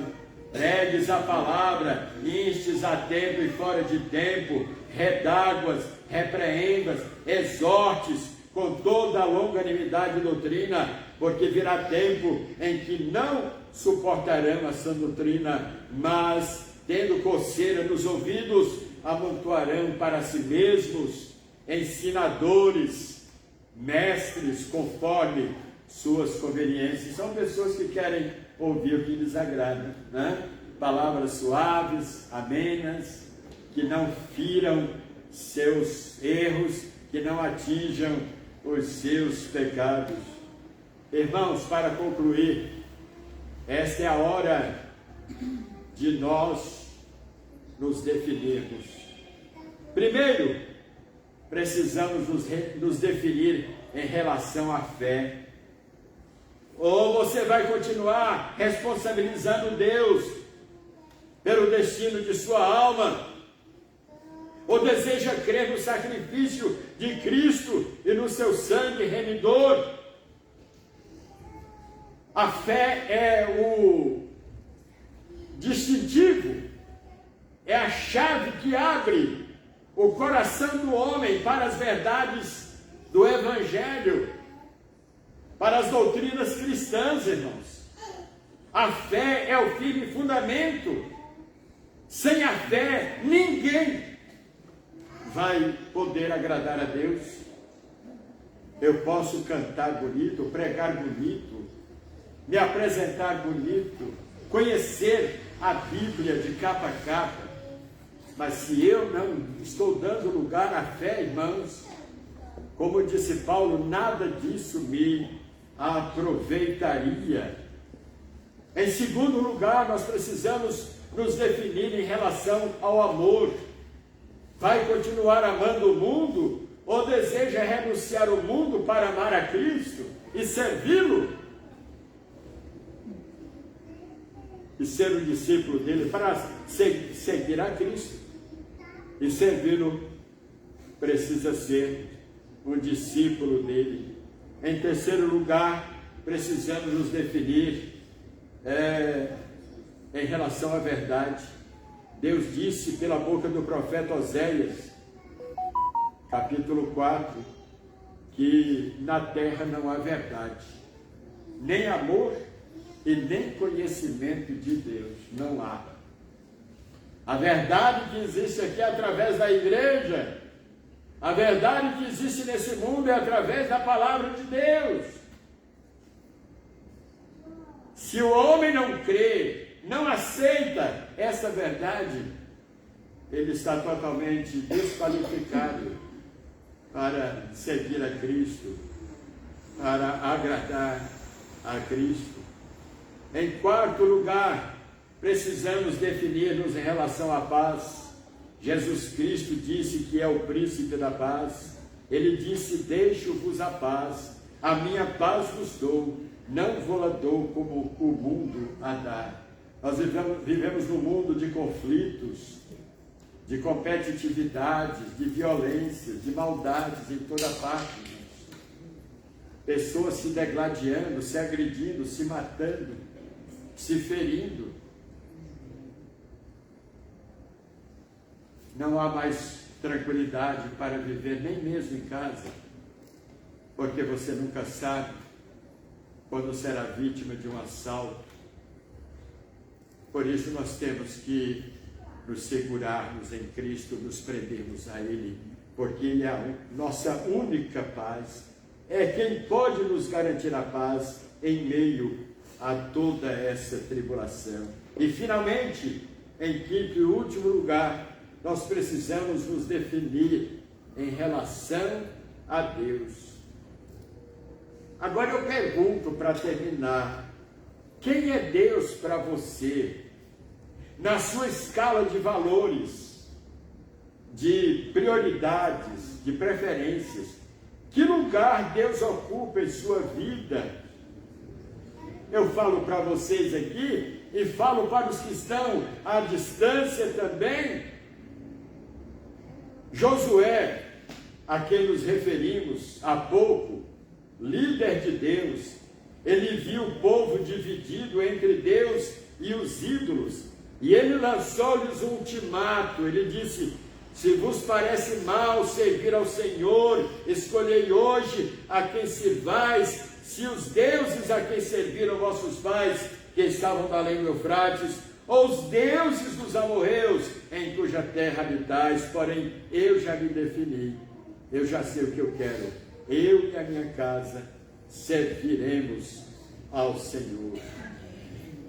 pregues a palavra, instes a tempo e fora de tempo, redáguas, repreendas, exortes com toda a longanimidade e doutrina, porque virá tempo em que não suportarão a sã doutrina, mas, tendo coceira nos ouvidos, amontoarão para si mesmos ensinadores, mestres, conforme suas conveniências. São pessoas que querem ouvir o que lhes agrada, né? Palavras suaves, amenas, que não firam seus erros, que não atinjam os seus pecados. Irmãos, para concluir, esta é a hora de nós nos definirmos. Primeiro, precisamos nos definir em relação à fé. Ou você vai continuar responsabilizando Deus pelo destino de sua alma, ou deseja crer no sacrifício de Cristo e no seu sangue remidor. A fé é o distintivo, é a chave que abre o coração do homem para as verdades do Evangelho, para as doutrinas cristãs, irmãos. A fé é o firme fundamento. Sem a fé, ninguém vai poder agradar a Deus. Eu posso cantar bonito, pregar bonito, me apresentar bonito, conhecer a Bíblia de capa a capa, mas se eu não estou dando lugar à fé, irmãos, como disse Paulo, nada disso me aproveitaria. Em segundo lugar, nós precisamos nos definir em relação ao amor. Vai continuar amando o mundo ou deseja renunciar o mundo para amar a Cristo e servi-lo? E ser um discípulo dele para seguir a Cristo. E servi-lo precisa ser um discípulo dele. Em terceiro lugar, precisamos nos definir em relação à verdade. Deus disse pela boca do profeta Oséias, capítulo 4, que na terra não há verdade, nem amor e nem conhecimento de Deus, não há. A verdade que existe aqui é através da igreja, a verdade que existe nesse mundo é através da palavra de Deus. Se o homem não crê, não aceita essa verdade, ele está totalmente desqualificado para seguir a Cristo, para agradar a Cristo. Em quarto lugar, precisamos definir-nos em relação à paz. Jesus Cristo disse que é o príncipe da paz. Ele disse: deixo-vos a paz, a minha paz vos dou, não vou-la dou como o mundo a dá. Nós vivemos num mundo de conflitos, de competitividades, de violências, de maldades em toda parte. Pessoas se degladiando, se agredindo, se matando, se ferindo. Não há mais tranquilidade para viver, nem mesmo em casa, porque você nunca sabe quando será vítima de um assalto. Por isso nós temos que nos segurarmos em Cristo, nos prendermos a Ele, porque Ele é a nossa única paz, é quem pode nos garantir a paz em meio a toda essa tribulação. E finalmente, em quinto e último lugar, nós precisamos nos definir em relação a Deus. Agora eu pergunto, para terminar, quem é Deus para você? Na sua escala de valores, de prioridades, de preferências, que lugar Deus ocupa em sua vida? Eu falo para vocês aqui e falo para os que estão à distância também. Josué, a quem nos referimos há pouco, líder de Deus, ele viu o povo dividido entre Deus e os ídolos, e ele lançou-lhes um ultimato. Ele disse: Se vos parece mal servir ao Senhor, escolhei hoje a quem sirvais, se os deuses a quem serviram vossos pais, que estavam da além do Eufrates, ou os deuses dos amorreus, em cuja terra habitais. Porém, eu já me defini, eu já sei o que eu quero. Eu e a minha casa serviremos ao Senhor.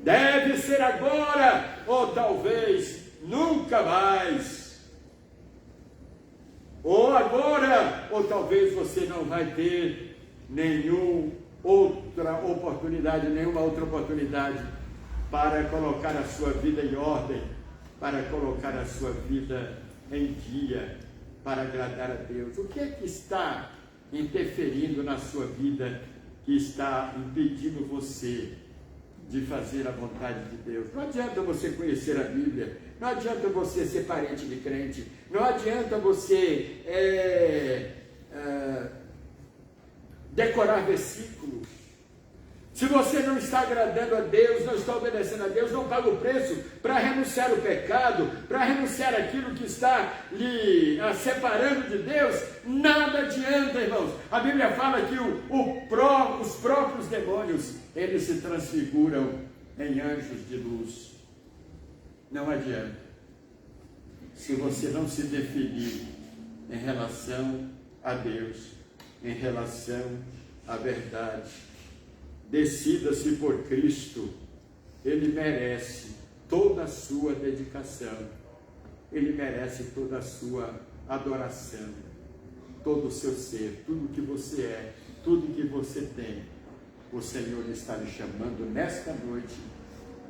Deve ser agora, ou talvez nunca mais. Ou agora, ou talvez você não vai ter nenhuma outra oportunidade para colocar a sua vida em ordem, para colocar a sua vida em dia, para agradar a Deus. O que é que está interferindo na sua vida, que está impedindo você de fazer a vontade de Deus? Não adianta você conhecer a Bíblia, não adianta você ser parente de crente, não adianta você decorar versículos. Se você não está agradando a Deus, não está obedecendo a Deus, não paga o preço para renunciar ao pecado, para renunciar àquilo que está lhe separando de Deus, nada adianta, irmãos. A Bíblia fala que os próprios demônios, eles se transfiguram em anjos de luz. Não adianta. Se você não se definir em relação a Deus, em relação à verdade, decida-se por Cristo. Ele merece toda a sua dedicação, Ele merece toda a sua adoração, todo o seu ser, tudo que você é, tudo que você tem. O Senhor está lhe chamando nesta noite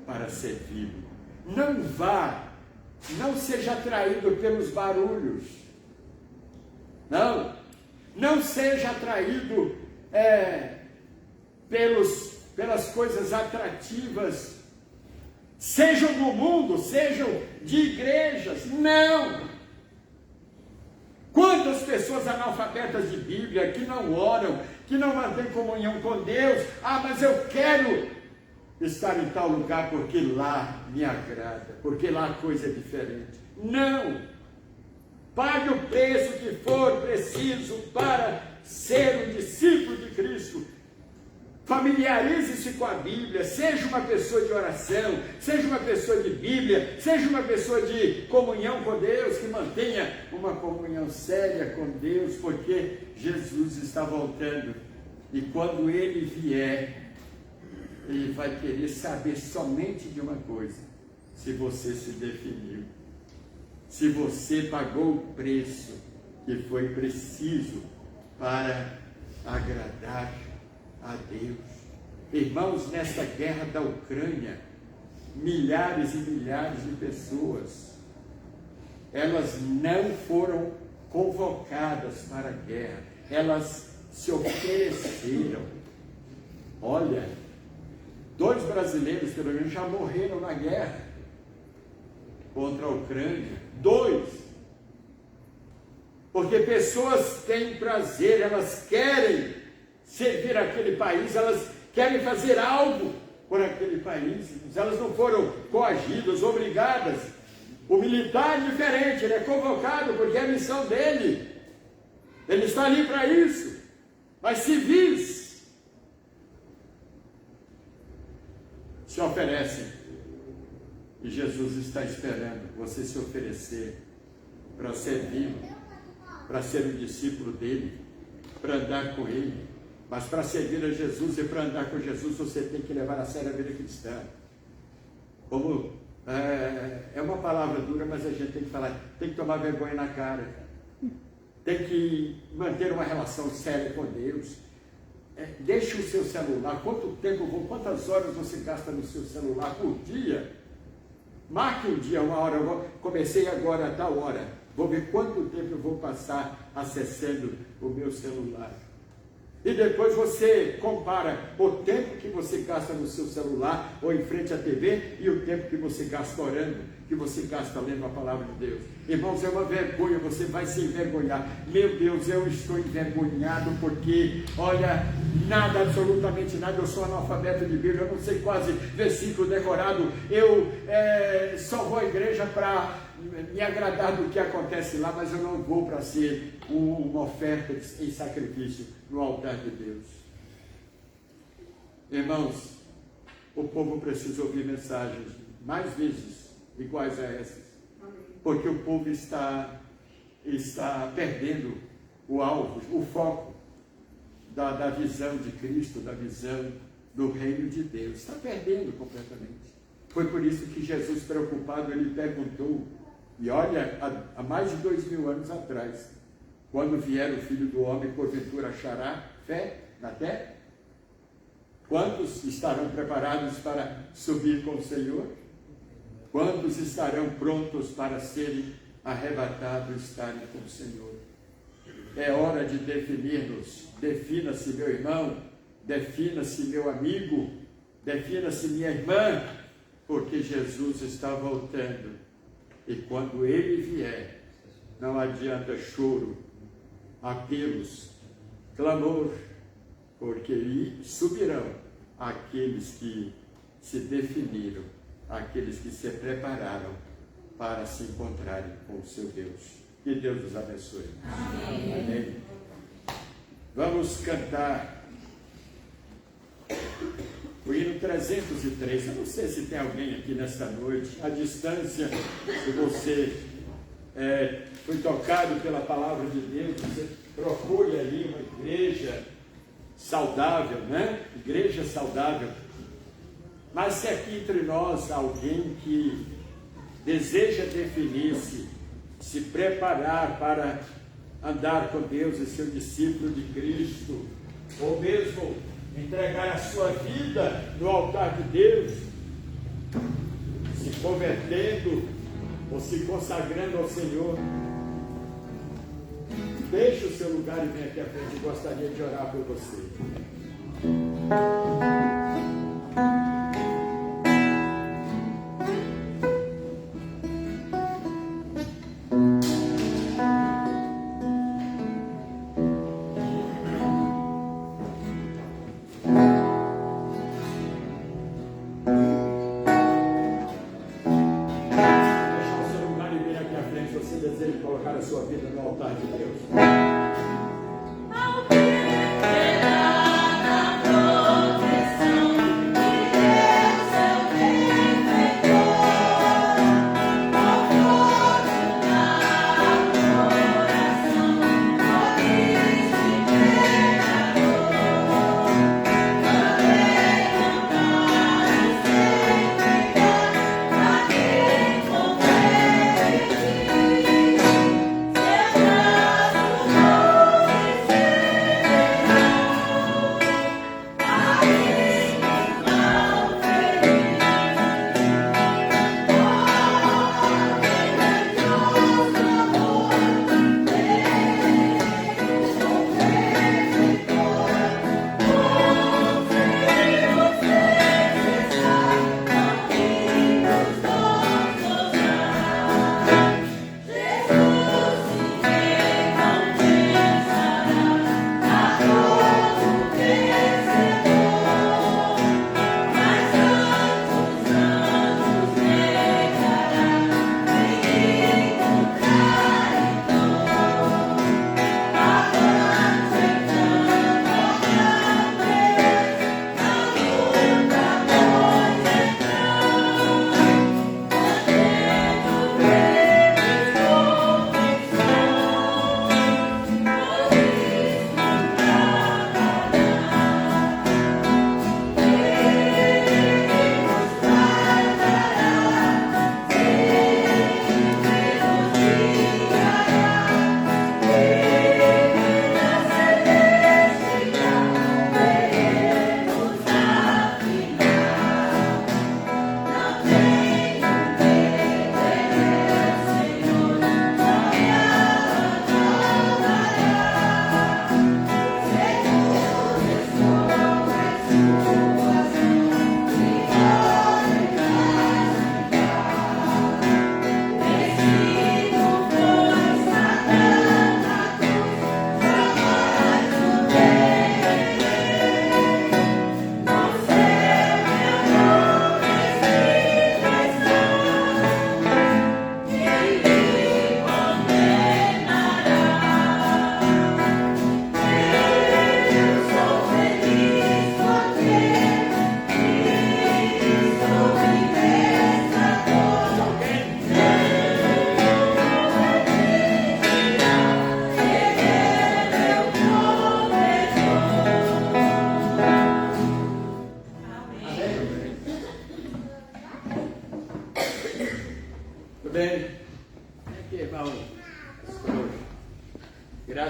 para servi-lo. Não seja atraído pelos barulhos, não seja atraído pelas coisas atrativas, sejam do mundo, sejam de igrejas. Não! Quantas pessoas analfabetas de Bíblia, que não oram, que não mantêm comunhão com Deus. Mas eu quero estar em tal lugar porque lá me agrada, porque lá a coisa é diferente. Não! Pague o preço que for preciso para ser um discípulo de Cristo. Familiarize-se com a Bíblia, seja uma pessoa de oração, seja uma pessoa de Bíblia, seja uma pessoa de comunhão com Deus, que mantenha uma comunhão séria com Deus, porque Jesus está voltando, e quando Ele vier, Ele vai querer saber somente de uma coisa: se você se definiu, se você pagou o preço que foi preciso para agradar a Deus. Irmãos, nesta guerra da Ucrânia, milhares e milhares de pessoas, elas não foram convocadas para a guerra, elas se ofereceram. Olha, 2 brasileiros, pelo menos, já morreram na guerra contra a Ucrânia. 2. Porque pessoas têm prazer, elas querem servir aquele país, elas querem fazer algo por aquele país, elas não foram coagidas, obrigadas. O militar é diferente, ele é convocado porque é a missão dele, ele está ali para isso. Mas civis se oferecem, e Jesus está esperando você se oferecer para servir, para ser um discípulo dele, para andar com ele. Mas para servir a Jesus e para andar com Jesus, você tem que levar a sério a vida cristã. Como é uma palavra dura, mas a gente tem que falar, tem que tomar vergonha na cara, tem que manter uma relação séria com Deus. Deixe o seu celular. Quantas horas você gasta no seu celular por dia? Marque um dia, uma hora. Comecei agora a tal hora, vou ver quanto tempo eu vou passar acessando o meu celular. E depois você compara o tempo que você gasta no seu celular ou em frente à TV e o tempo que você gasta orando, que você gasta lendo a palavra de Deus. Irmãos, é uma vergonha, você vai se envergonhar. Meu Deus, eu estou envergonhado porque, olha, nada, absolutamente nada, eu sou analfabeto de Bíblia, eu não sei quase versículo decorado, eu só vou à igreja para me agradar do que acontece lá, mas eu não vou para ser uma oferta em sacrifício no altar de Deus. Irmãos, o povo precisa ouvir mensagens mais vezes iguais a essas, porque o povo está perdendo o alvo, o foco da visão de Cristo, da visão do reino de Deus. Está perdendo completamente. Foi por isso que Jesus, preocupado, ele perguntou, e olha, há mais de 2000 anos atrás, quando vier o Filho do Homem, porventura achará fé na terra? Quantos estarão preparados para subir com o Senhor? Quantos estarão prontos para serem arrebatados, estarem com o Senhor? É hora de definir-nos. Defina-se, meu irmão, defina-se, meu amigo, defina-se, minha irmã, porque Jesus está voltando. E quando Ele vier, não adianta choro, apelos, clamor, porque subirão aqueles que se definiram, aqueles que se prepararam para se encontrarem com o seu Deus. Que Deus nos abençoe. Amém. Amém. Vamos cantar o hino 303. Eu não sei se tem alguém aqui nesta noite, à distância, se você foi tocado pela palavra de Deus, você procure ali uma igreja saudável, né? Igreja saudável. Mas se aqui entre nós alguém que deseja definir-se, se preparar para andar com Deus e ser discípulo de Cristo, ou mesmo entregar a sua vida no altar de Deus, se convertendo ou se consagrando ao Senhor, deixe o seu lugar e venha aqui à frente. Eu gostaria de orar por você.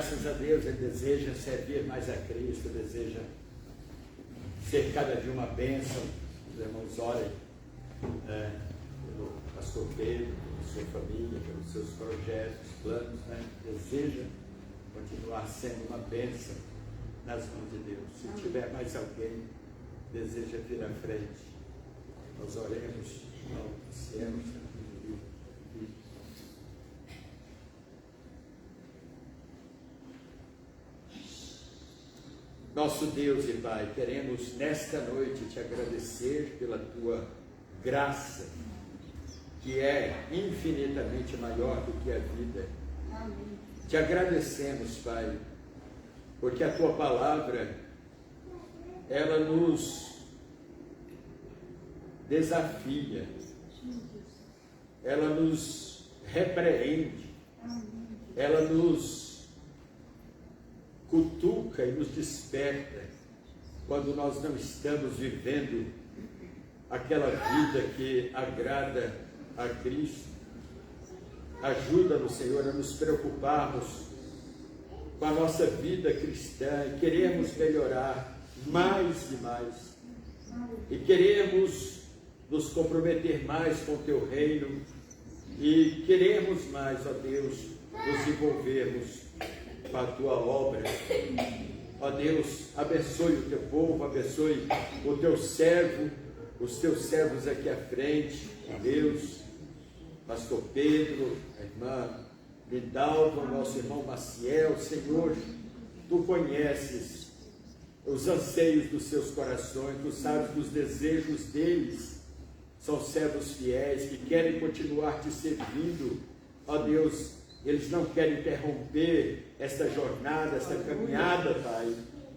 graças a Deus, ele deseja servir mais a Cristo, deseja ser cada dia uma bênção. Os irmãos orem pelo pastor Pedro, pela sua família, pelos seus projetos, planos, né? Deseja continuar sendo uma bênção nas mãos de Deus. Se tiver mais alguém que deseja vir à frente, nós oremos, iniciemos. Nosso Deus e Pai, queremos nesta noite te agradecer pela tua graça, que é infinitamente maior do que a vida. Amém. Te agradecemos, Pai, porque a tua palavra, ela nos desafia, ela nos repreende, ela nos cutuca e nos desperta quando nós não estamos vivendo aquela vida que agrada a Cristo. Ajuda-nos, Senhor, a nos preocuparmos com a nossa vida cristã e queremos melhorar mais e mais e queremos nos comprometer mais com o teu reino e queremos mais, ó Deus, nos envolvermos com a tua obra. Ó Deus, abençoe o teu povo, abençoe o teu servo, os teus servos aqui à frente, Deus, pastor Pedro, a irmã Lindalva, nosso irmão Maciel. Senhor, tu conheces os anseios dos seus corações, tu sabes dos desejos deles. São servos fiéis que querem continuar te servindo. Ó Deus, eles não querem interromper esta jornada, esta caminhada, Pai,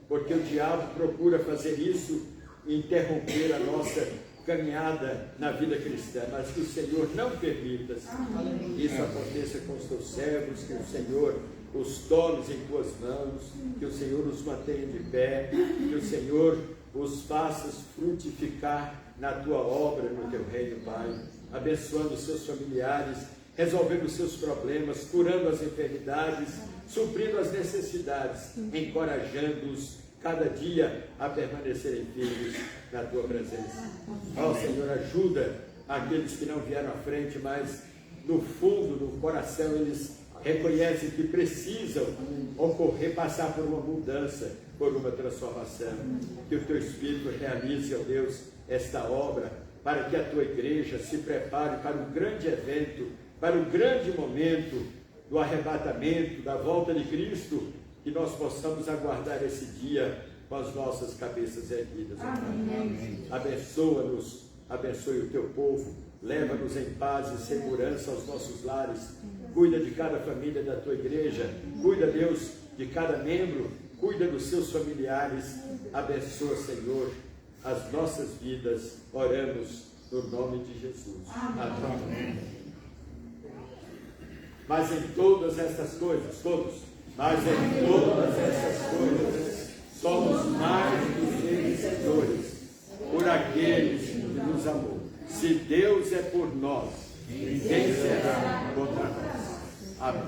porque o diabo procura fazer isso e interromper a nossa caminhada na vida cristã, mas que o Senhor não permita que isso aconteça com os teus servos, que o Senhor os tomes em tuas mãos, que o Senhor os mantenha de pé, que o Senhor os faças frutificar na tua obra, no teu reino, Pai, abençoando os seus familiares, resolvendo os seus problemas, curando as enfermidades, suprindo as necessidades, encorajando-os cada dia a permanecerem firmes na tua presença. Ó Senhor, ajuda aqueles que não vieram à frente, mas no fundo, no coração, eles reconhecem que precisam ocorrer, passar por uma mudança, por uma transformação. Que o teu Espírito realize, ó Deus, esta obra, para que a tua igreja se prepare para um grande evento, para o grande momento do arrebatamento, da volta de Cristo, que nós possamos aguardar esse dia com as nossas cabeças erguidas. Amém. Abençoa-nos, abençoe o teu povo, leva-nos em paz e segurança aos nossos lares, cuida de cada família da tua igreja, cuida, Deus, de cada membro, cuida dos seus familiares, abençoa, Senhor, as nossas vidas, oramos no nome de Jesus. Amém. Mas em todas essas coisas, mas em todas essas coisas, somos mais do que vencedores, por aqueles que nos amou. Se Deus é por nós, quem será contra nós? Amém.